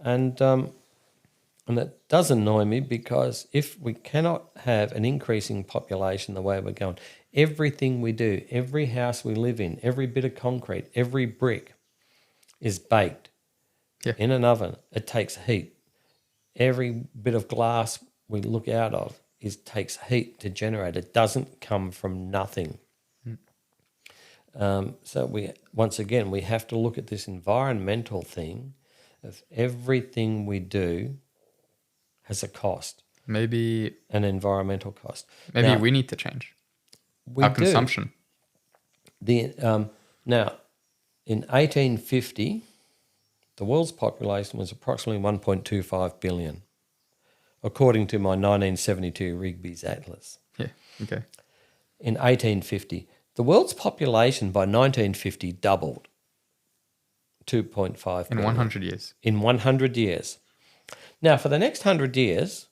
And it does annoy me because if we cannot have an increasing population the way we're going, everything we do, every house we live in, every bit of concrete, every brick is baked in an oven. It takes heat. Every bit of glass we look out of takes heat to generate. It doesn't come from nothing. So we have to look at this environmental thing of everything we do has a cost. Maybe an environmental cost. Maybe we need to change our consumption. Now, in 1850, the world's population was approximately 1.25 billion, according to my 1972 Rigby's Atlas. Yeah, okay. In 1850, the world's population by 1950 doubled, 2.5 billion. In 100 years. In 100 years. Now, for the next 100 years,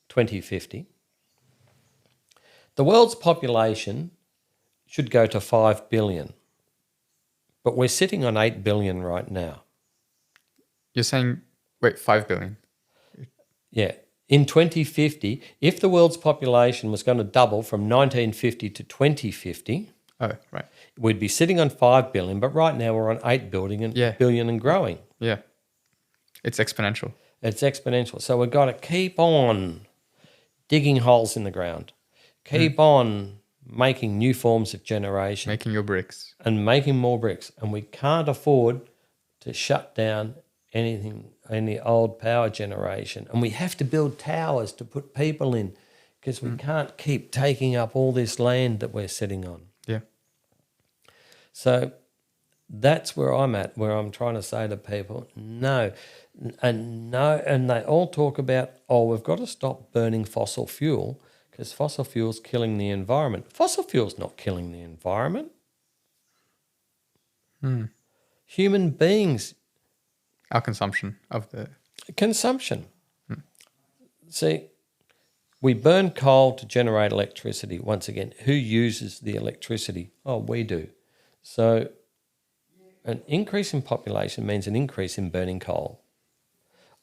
2050, the world's population should go to 5 billion. But we're sitting on 8 billion right now. You're saying, 5 billion? Yeah. In 2050, if the world's population was going to double from 1950 to 2050, we'd be sitting on 5 billion, but right now we're on 8 billion and growing. Yeah. It's exponential. It's exponential. So we've got to keep on digging holes in the ground, keep on making new forms of generation. Making your bricks. And making more bricks. And we can't afford to shut down any old power generation. And we have to build towers to put people in because we can't keep taking up all this land that we're sitting on. Yeah. So that's where I'm at, where I'm trying to say to people, no. And they all talk about, we've got to stop burning fossil fuel because fossil fuel's killing the environment. Fossil fuel's not killing the environment. Human beings. Our consumption of the... Consumption. See, we burn coal to generate electricity. Once again, who uses the electricity? We do. So an increase in population means an increase in burning coal.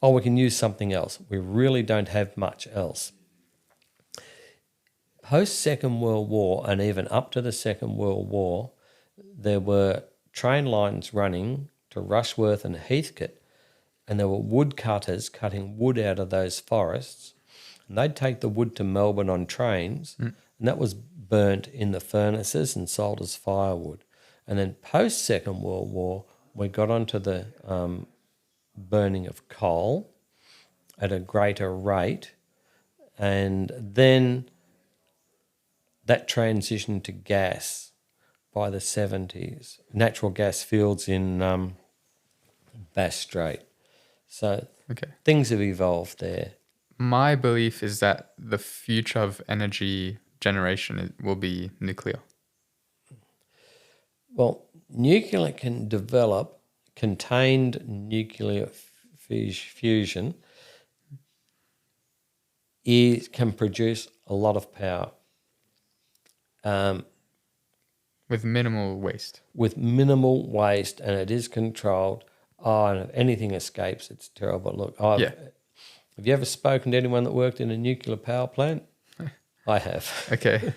We can use something else. We really don't have much else. Post-Second World War and even up to the Second World War, there were train lines running to Rushworth and Heathcote, and there were woodcutters cutting wood out of those forests, and they'd take the wood to Melbourne on trains, and that was burnt in the furnaces and sold as firewood. And then post-Second World War, we got onto the burning of coal at a greater rate, and then that transitioned to gas by the 70s. Natural gas fields in Bass Strait. So things have evolved there. My belief is that the future of energy generation will be nuclear. Well, nuclear can develop contained nuclear fusion. It can produce a lot of power. With minimal waste. with minimal waste, and it is controlled. Oh, and if anything escapes, it's terrible. Look, Yeah. have you ever spoken to anyone that worked in a nuclear power plant? I have. Okay.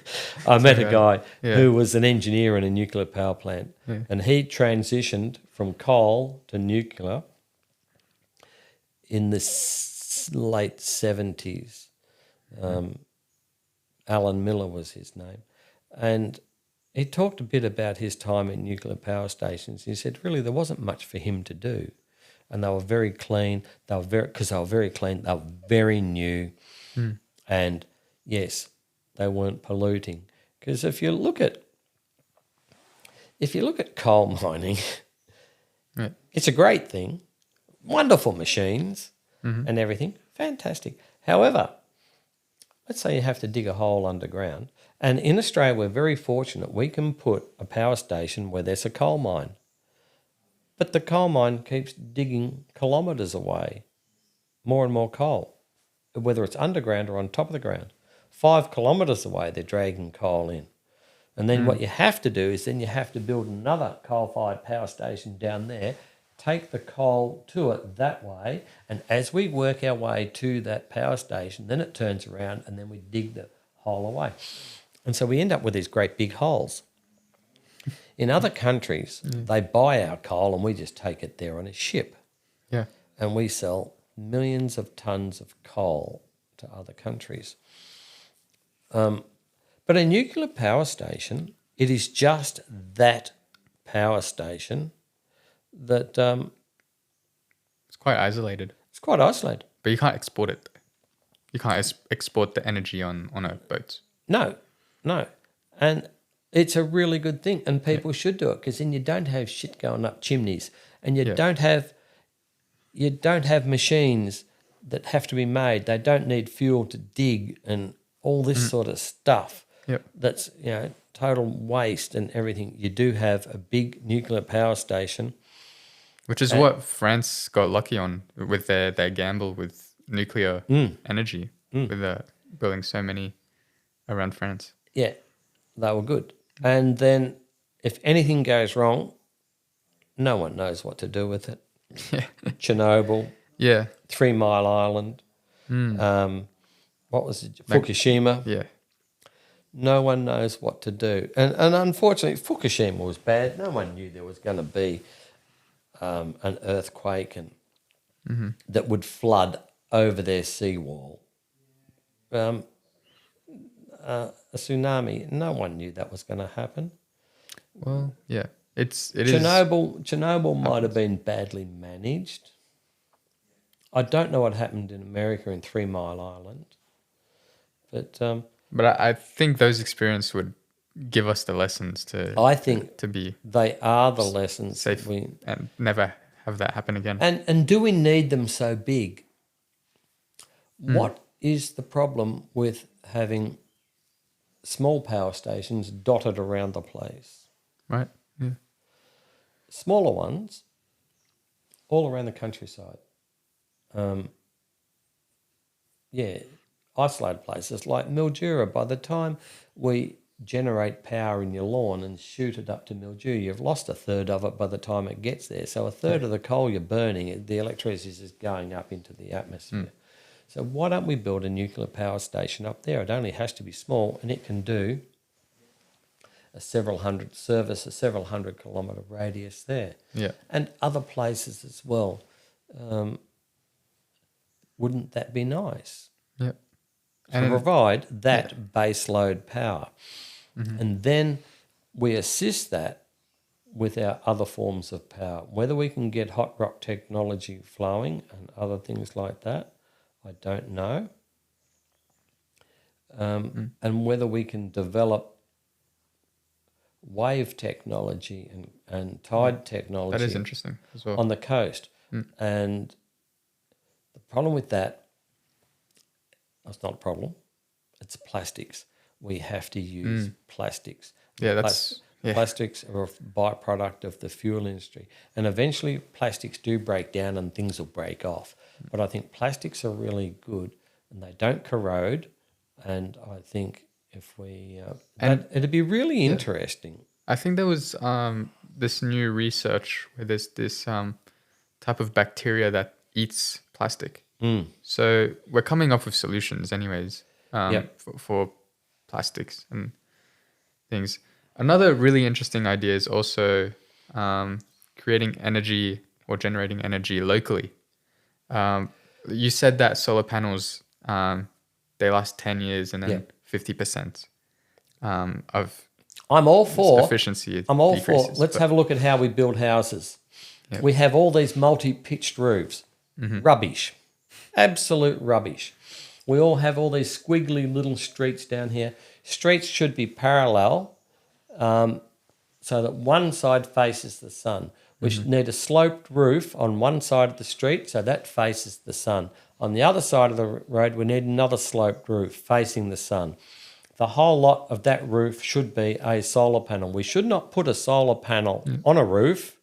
I met a guy Yeah. who was an engineer in a nuclear power plant, Yeah. and he transitioned from coal to nuclear in the late 70s. Alan Miller was his name. And he talked a bit about his time in nuclear power stations. He said, really, there wasn't much for him to do. And they were very clean. Because they were very clean. They were very new. And, yes, they weren't polluting. Because if you look at coal mining, Right. it's a great thing. Wonderful machines and everything. Fantastic. However, let's say you have to dig a hole underground. And in Australia, we're very fortunate. We can put a power station where there's a coal mine. But the coal mine keeps digging kilometres away, more and more coal, whether it's underground or on top of the ground. 5 kilometres away, they're dragging coal in. And then what you have to do is then you have to build another coal-fired power station down there, take the coal to it that way, and as we work our way to that power station, then it turns around and then we dig the hole away. And so we end up with these great big holes. In other countries, they buy our coal and we just take it there on a ship. Yeah. And we sell millions of tons of coal to other countries. But a nuclear power station, it is just that power station that It's quite isolated. it's quite isolated. But you can't export it. You can't export the energy on a boat. No. And it's a really good thing, and people should do it, because then you don't have shit going up chimneys, and you don't have machines that have to be made. They don't need fuel to dig and all this sort of stuff. Yep. That's total waste and everything. You do have a big nuclear power station. Which is what France got lucky on with their gamble with nuclear energy, with building so many around France. Yeah, they were good. And then if anything goes wrong, no one knows what to do with it. Yeah. Chernobyl, Yeah. 3 Mile Island, what was it? Fukushima. Yeah. No one knows what to do. And unfortunately, Fukushima was bad. No one knew there was going to be an earthquake and that would flood over their seawall. A tsunami, no one knew that was going to happen. Well, yeah. It is. Chernobyl might have been badly managed. I don't know what happened in America in 3 Mile Island. But I think those experiences would give us the lessons to be they are the lessons safe and never have that happen again. And do we need them so big? What is the problem with having small power stations dotted around the place? Right. Yeah. Smaller ones all around the countryside. Isolated places like Mildura. By the time we generate power in your lawn and shoot it up to Mildura, you've lost a third of it by the time it gets there. So a third of the coal you're burning, the electricity is going up into the atmosphere. So why don't we build a nuclear power station up there? It only has to be small, and it can do a several hundred kilometre radius there. Yeah. And other places as well. Wouldn't that be nice? Yep. To provide that base load power. And then we assist that with our other forms of power. Whether we can get hot rock technology flowing and other things like that, I don't know. And whether we can develop wave technology and tide technology. That is interesting as well. On the coast. And the problem with that, it's not a problem, it's plastics. We have to use plastics. Yeah, Plastics are a byproduct of the fuel industry. And eventually plastics do break down and things will break off. But I think plastics are really good and they don't corrode. And I think if we... it'd be really interesting. I think there was this new research where there's this type of bacteria that eats plastic. So we're coming up with solutions anyways for plastics and things. Another really interesting idea is also creating energy or generating energy locally. You said that solar panels, they last 10 years and then 50% of I'm all for efficiency. I'm all decreases, for. Let's have a look at how we build houses. Yeah. We have all these multi-pitched roofs. Rubbish. Absolute rubbish. We all have all these squiggly little streets down here. Streets should be parallel so that one side faces the sun. We should need a sloped roof on one side of the street so that faces the sun. On the other side of the road, we need another sloped roof facing the sun. The whole lot of that roof should be a solar panel. We should not put a solar panel on a roof.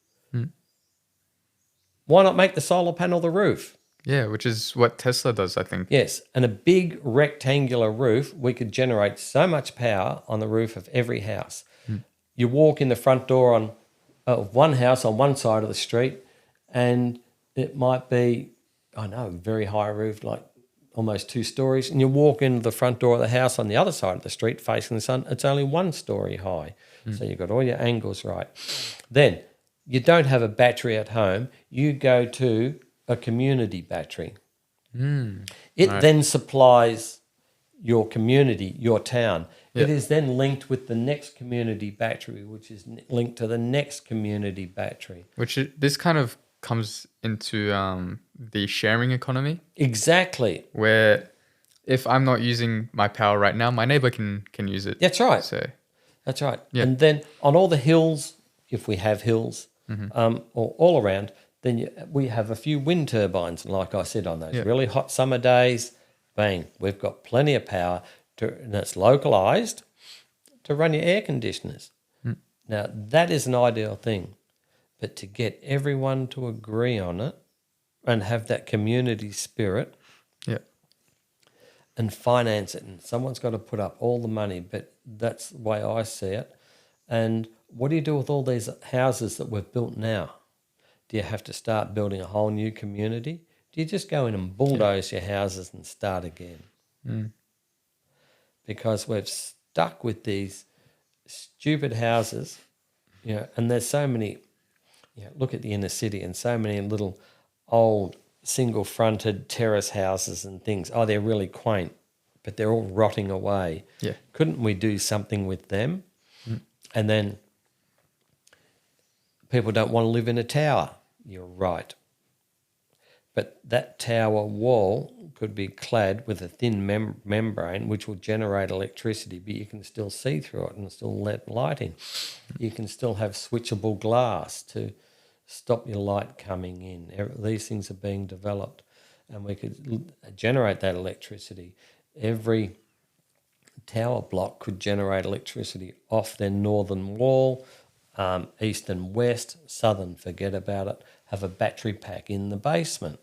Why not make the solar panel the roof? Yeah, which is what Tesla does, I think. Yes, and a big rectangular roof, we could generate so much power on the roof of every house. You walk in the front door of one house on one side of the street, and it might be, I know, a very high roof, like almost 2 stories, and you walk into the front door of the house on the other side of the street facing the sun, it's only 1 story high. So you've got all your angles right. Then you don't have a battery at home, you go to a community battery. It then supplies your community, your town. It is then linked with the next community battery, which is linked to the next community battery. This kind of comes into the sharing economy. Exactly. Where if I'm not using my power right now, my neighbor can use it. That's right. So that's right. Yeah. And then on all the hills, if we have hills, or all around, then we have a few wind turbines. And like I said, on those really hot summer days, bang, we've got plenty of power and it's localized to run your air conditioners. Now, that is an ideal thing. But to get everyone to agree on it and have that community spirit and finance it, and someone's got to put up all the money, but that's the way I see it. And what do you do with all these houses that we've built now? Do you have to start building a whole new community? Do you just go in and bulldoze your houses and start again? Because we've stuck with these stupid houses, and there's so many, look at the inner city and so many little old single-fronted terrace houses and things. Oh, they're really quaint, but they're all rotting away. Yeah. Couldn't we do something with them? And then people don't want to live in a tower. You're right. But that tower wall could be clad with a thin membrane which will generate electricity, but you can still see through it and still let light in. You can still have switchable glass to stop your light coming in. These things are being developed, and we could generate that electricity. Every tower block could generate electricity off their northern wall, east and west, southern, forget about it, have a battery pack in the basement.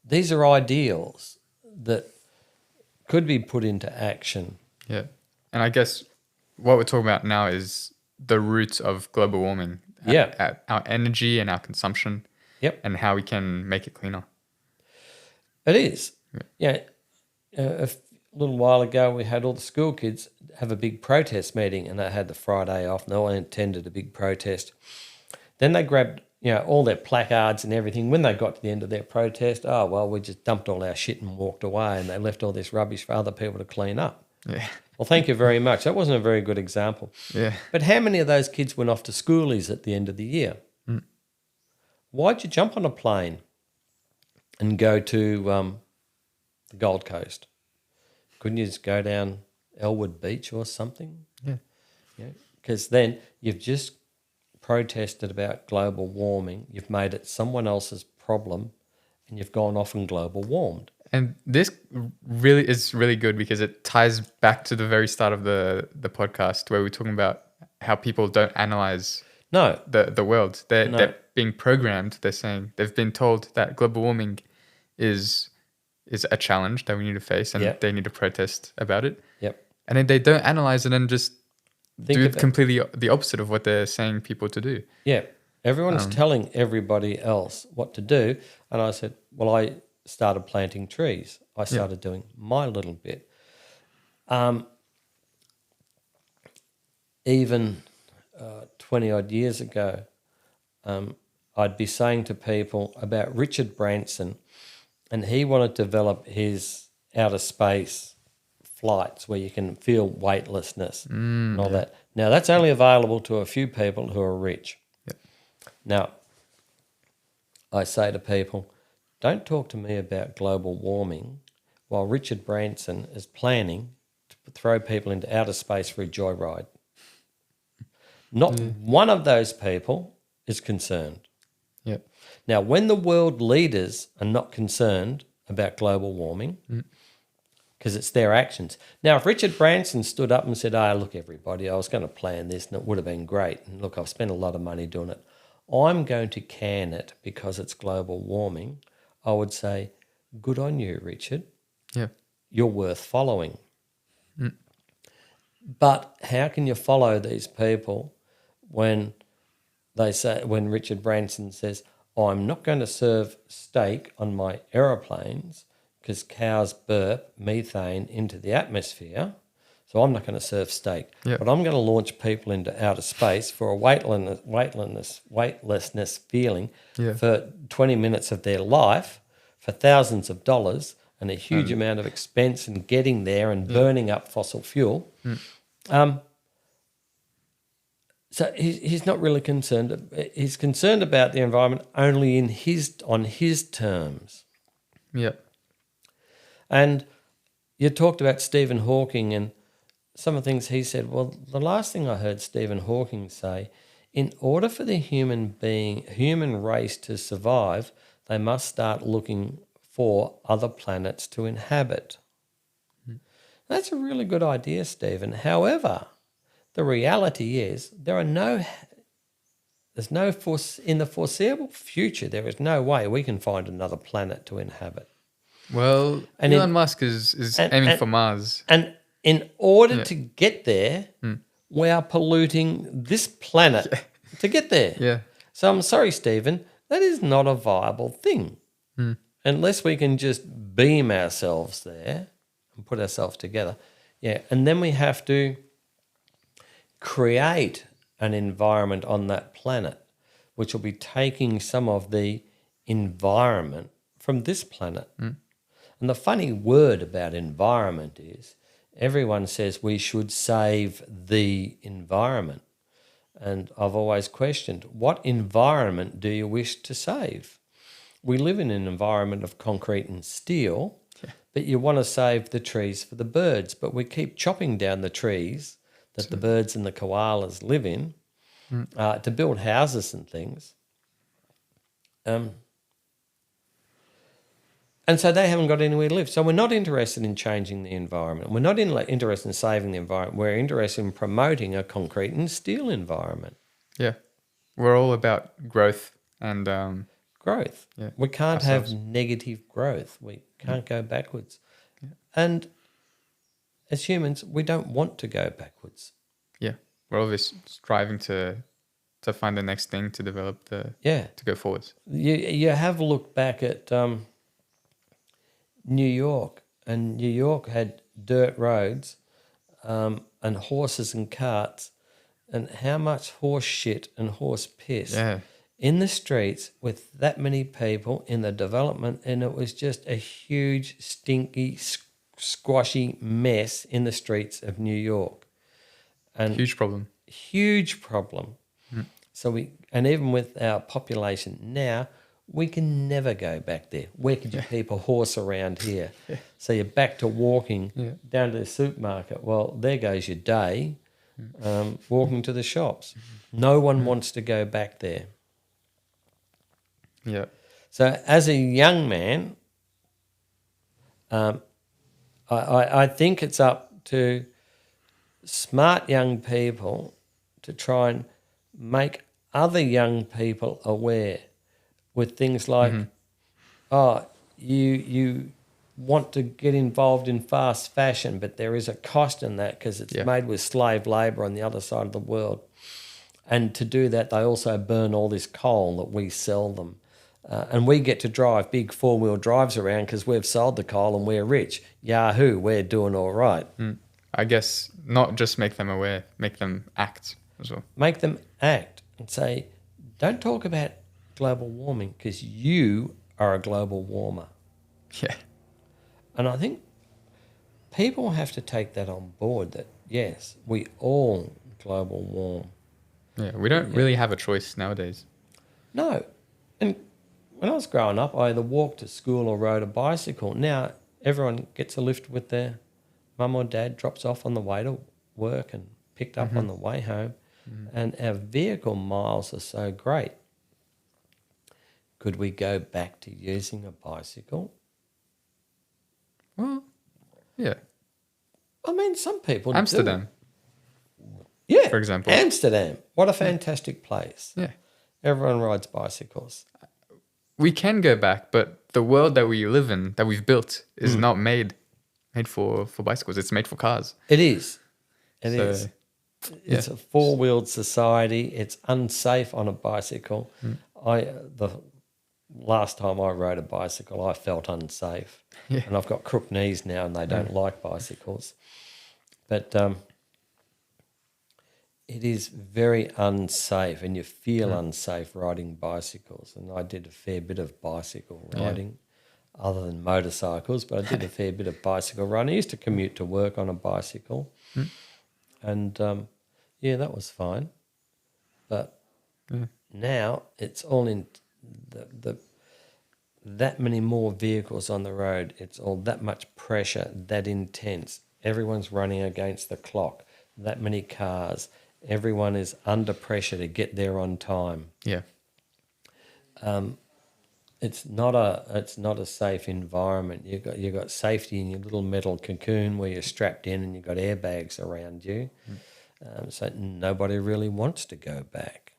These are ideals that could be put into action. Yeah. And I guess what we're talking about now is the roots of global warming. Our energy and our consumption. Yep. And how we can make it cleaner. It is. A little while ago, we had all the school kids have a big protest meeting, and they had the Friday off, and they all attended a big protest. Then they grabbed, all their placards and everything. When they got to the end of their protest, we just dumped all our shit and walked away, and they left all this rubbish for other people to clean up. Yeah. Well, thank you very much. That wasn't a very good example. Yeah. But how many of those kids went off to schoolies at the end of the year? Why'd you jump on a plane and go to the Gold Coast? Couldn't you just go down Elwood Beach or something? Yeah. Because then you've just protested about global warming, you've made it someone else's problem, and you've gone off and global warmed. And this really is really good because it ties back to the very start of the podcast where we're talking about how people don't analyze the world. They're being programmed. They're saying they've been told that global warming is a challenge that we need to face, and they need to protest about it. Yep. And then they don't analyze it and just do completely the opposite of what they're saying people to do. Yeah. Everyone's telling everybody else what to do. And I said, well, I started planting trees. I started doing my little bit. Even 20 odd years ago, I'd be saying to people about Richard Branson, and he wanted to develop his outer space flights where you can feel weightlessness and all that. Now, that's only available to a few people who are rich. Yep. Now, I say to people, don't talk to me about global warming while Richard Branson is planning to throw people into outer space for a joyride. Not one of those people is concerned. Yep. Now, when the world leaders are not concerned about global warming, because it's their actions. Now, if Richard Branson stood up and said, look, everybody, I was going to plan this and it would have been great. And look, I've spent a lot of money doing it. I'm going to can it because it's global warming. I would say, good on you, Richard. Yeah. You're worth following. But how can you follow these people when Richard Branson says, I'm not going to serve steak on my aeroplanes because cows burp methane into the atmosphere, so I'm not going to serve steak. Yep. But I'm going to launch people into outer space for a weightlessness feeling for 20 minutes of their life for thousands of dollars and a huge amount of expense in getting there and burning up fossil fuel. So he's not really concerned. He's concerned about the environment only on his terms. Yeah. And you talked about Stephen Hawking and some of the things he said. Well, the last thing I heard Stephen Hawking say, in order for the human race to survive, they must start looking for other planets to inhabit. That's a really good idea, Stephen. However, the reality is in the foreseeable future, there is no way we can find another planet to inhabit. Well, and Elon Musk is aiming for Mars. And in order to get there, we are polluting this planet to get there. Yeah. So I'm sorry, Stephen, that is not a viable thing. Unless we can just beam ourselves there and put ourselves together. Yeah, and then we have to create an environment on that planet which will be taking some of the environment from this planet. And the funny word about environment is everyone says we should save the environment. And I've always questioned, what environment do you wish to save? We live in an environment of concrete and steel, but you want to save the trees for the birds, but we keep chopping down the trees that the birds and the koalas live in to build houses and things. And so they haven't got anywhere to live. So we're not interested in changing the environment. We're not interested in saving the environment. We're interested in promoting a concrete and steel environment. Yeah. We're all about growth and... growth. Yeah. We can't have negative growth. We can't go backwards. Yeah. And as humans, we don't want to go backwards. Yeah. We're always striving to find the next thing to develop to go forwards. You have a look back at New York, and New York had dirt roads and horses and carts, and how much horse shit and horse piss in the streets with that many people in the development, and it was just a huge, stinky, squashy mess in the streets of New York. And huge problem. Huge problem. So even with our population now, we can never go back there. Where could you keep a horse around here? So you're back to walking down to the supermarket. Well, there goes your day, walking to the shops. No one wants to go back there. Yeah. So as a young man, I think it's up to smart young people to try and make other young people aware with things like, you want to get involved in fast fashion, but there is a cost in that because it's made with slave labour on the other side of the world. And to do that, they also burn all this coal that we sell them. And we get to drive big four-wheel drives around because we've sold the coal and we're rich. Yahoo, we're doing all right. I guess not just make them aware, make them act as well. Make them act and say, don't talk about global warming because you are a global warmer. Yeah. And I think people have to take that on board that, yes, we all global warm. Yeah, we don't really have a choice nowadays. No. And when I was growing up, I either walked to school or rode a bicycle. Now everyone gets a lift with their mum or dad, drops off on the way to work and picked up on the way home. And our vehicle miles are so great. Could we go back to using a bicycle? Well, yeah. I mean, some people Amsterdam. do. Yeah. For example. Amsterdam. What a fantastic place. Yeah. Everyone rides bicycles. We can go back, but the world that we live in, that we've built, is not made for bicycles. It's made for cars. It is. It is. Yeah. It's a four-wheeled society. It's unsafe on a bicycle. The last time I rode a bicycle, I felt unsafe. Yeah. And I've got crook knees now and they don't like bicycles. But it is very unsafe and you feel unsafe riding bicycles. And I did a fair bit of bicycle riding other than motorcycles, but I did a fair bit of bicycle riding. I used to commute to work on a bicycle. And, that was fine. But now it's all in that many more vehicles on the road. It's all that much pressure, that intense. Everyone's running against the clock. That many cars. Everyone is under pressure to get there on time. Yeah. It's not a safe environment. You got safety in your little metal cocoon where you're strapped in and you've got airbags around you. So nobody really wants to go back.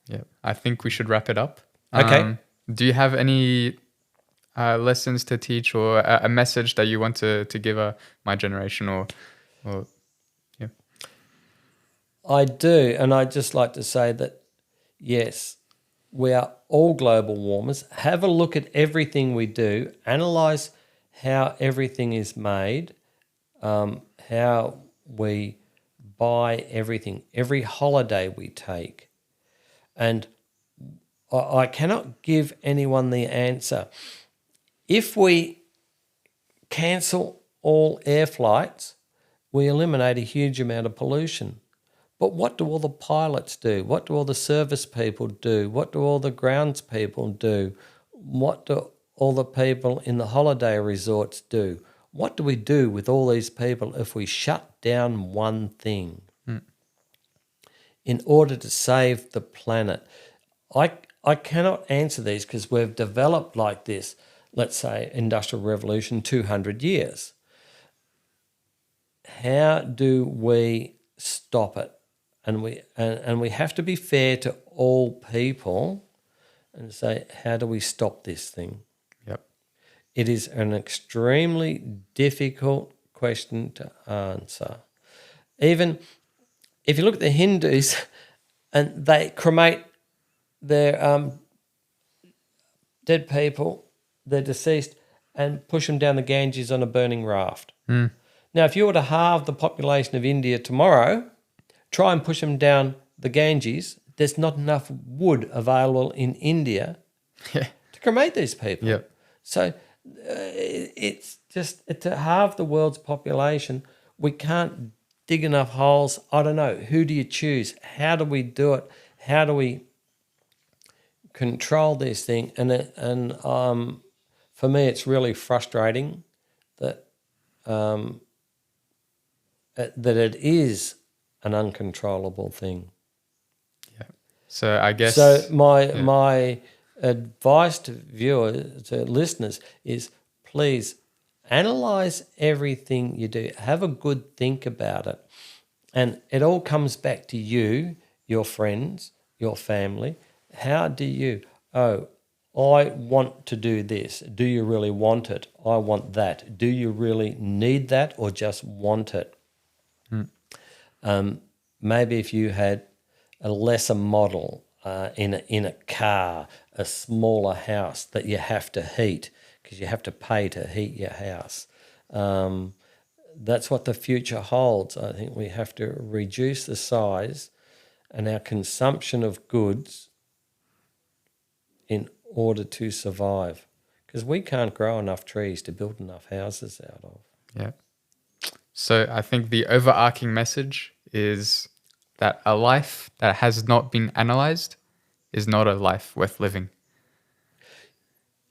Yeah. I think we should wrap it up. Okay. Do you have any lessons to teach or a message that you want to give my generation or yeah? I do, and I'd just like to say that, yes, we are all global warmers. Have a look at everything we do. Analyse how everything is made, how we buy everything, every holiday we take. And I cannot give anyone the answer. If we cancel all air flights, we eliminate a huge amount of pollution. But what do all the pilots do? What do all the service people do? What do all the grounds people do? What do all the people in the holiday resorts do? What do we do with all these people if we shut down one thing in order to save the planet? I cannot answer these because we've developed like this, let's say, Industrial Revolution, 200 years. How do we stop it? And we have to be fair to all people and say, how do we stop this thing? Yep. It is an extremely difficult question to answer. Even if you look at the Hindus and they cremate their dead people, they're deceased, and push them down the Ganges on a burning raft. Now, if you were to halve the population of India tomorrow, try and push them down the Ganges, there's not enough wood available in India to cremate these people. Yep. So it's just to halve the world's population, we can't dig enough holes. I don't know. Who do you choose? How do we do it? How do we control this thing? And for me, it's really frustrating that that it is an uncontrollable thing. Yeah. So I guess. So my advice to viewers, to listeners, is please analyze everything you do. Have a good think about it, and it all comes back to you, your friends, your family. How do you? Oh, I want to do this. Do you really want it? I want that. Do you really need that or just want it? Maybe if you had a lesser model in a car, a smaller house that you have to heat because you have to pay to heat your house. That's what the future holds. I think we have to reduce the size and our consumption of goods in order to survive, because we can't grow enough trees to build enough houses out of. Yeah. So I think the overarching message is that a life that has not been analyzed is not a life worth living.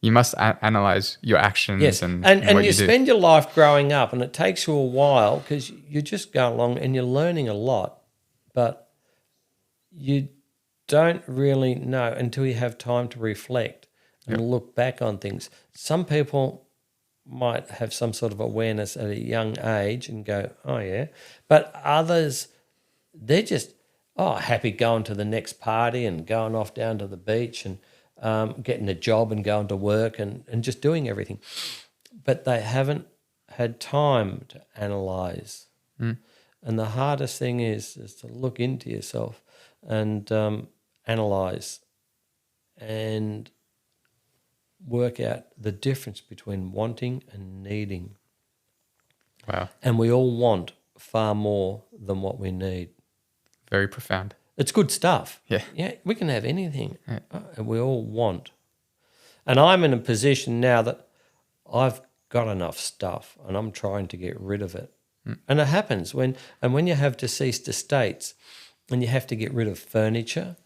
You must analyze your actions. Yes, and you what you spend your life growing up, and it takes you a while because you just go along and you're learning a lot, but you don't really know until you have time to reflect and look back on things. Some people might have some sort of awareness at a young age and go, oh yeah, but others, they're just happy going to the next party and going off down to the beach and getting a job and going to work and just doing everything. But they haven't had time to analyse. And the hardest thing is to look into yourself and analyse and work out the difference between wanting and needing. Wow. And we all want far more than what we need. Very profound. It's good stuff. Yeah. Yeah, we can have anything. And we all want. And I'm in a position now that I've got enough stuff and I'm trying to get rid of it. And it happens when you have deceased estates and you have to get rid of furniture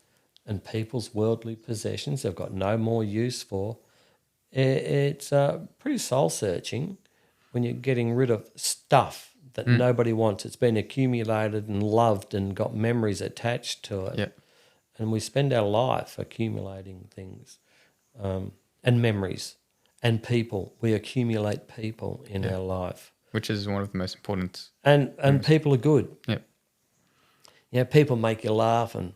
and people's worldly possessions they've got no more use for. It's pretty soul-searching when you're getting rid of stuff that nobody wants. It's been accumulated and loved and got memories attached to it. Yeah. And we spend our life accumulating things and memories and people. We accumulate people in our life. Which is one of the most important. And people are good. Yeah. Yeah, people make you laugh, and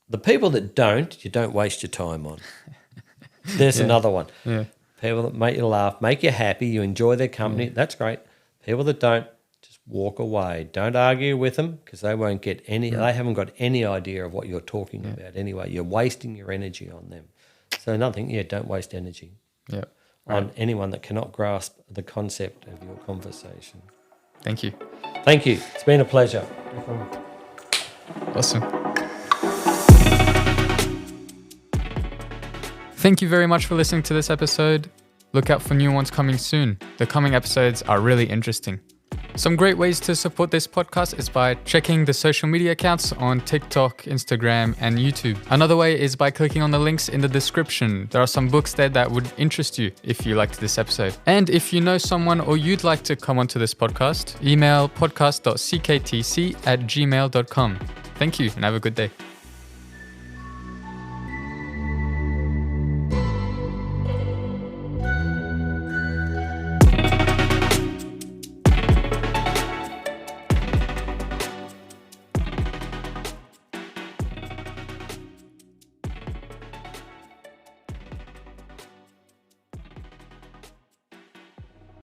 the people that don't, you don't waste your time on. There's another one. Yeah. People that make you laugh, make you happy, you enjoy their company, that's great. People that don't, just walk away. Don't argue with them because they won't get any, they haven't got any idea of what you're talking about anyway. You're wasting your energy on them. So nothing, don't waste energy on anyone that cannot grasp the concept of your conversation. Thank you. Thank you. It's been a pleasure. Awesome. Thank you very much for listening to this episode. Look out for new ones coming soon. The coming episodes are really interesting. Some great ways to support this podcast is by checking the social media accounts on TikTok, Instagram, and YouTube. Another way is by clicking on the links in the description. There are some books there that would interest you if you liked this episode. And if you know someone or you'd like to come onto this podcast, email podcast.cktc@gmail.com. Thank you and have a good day.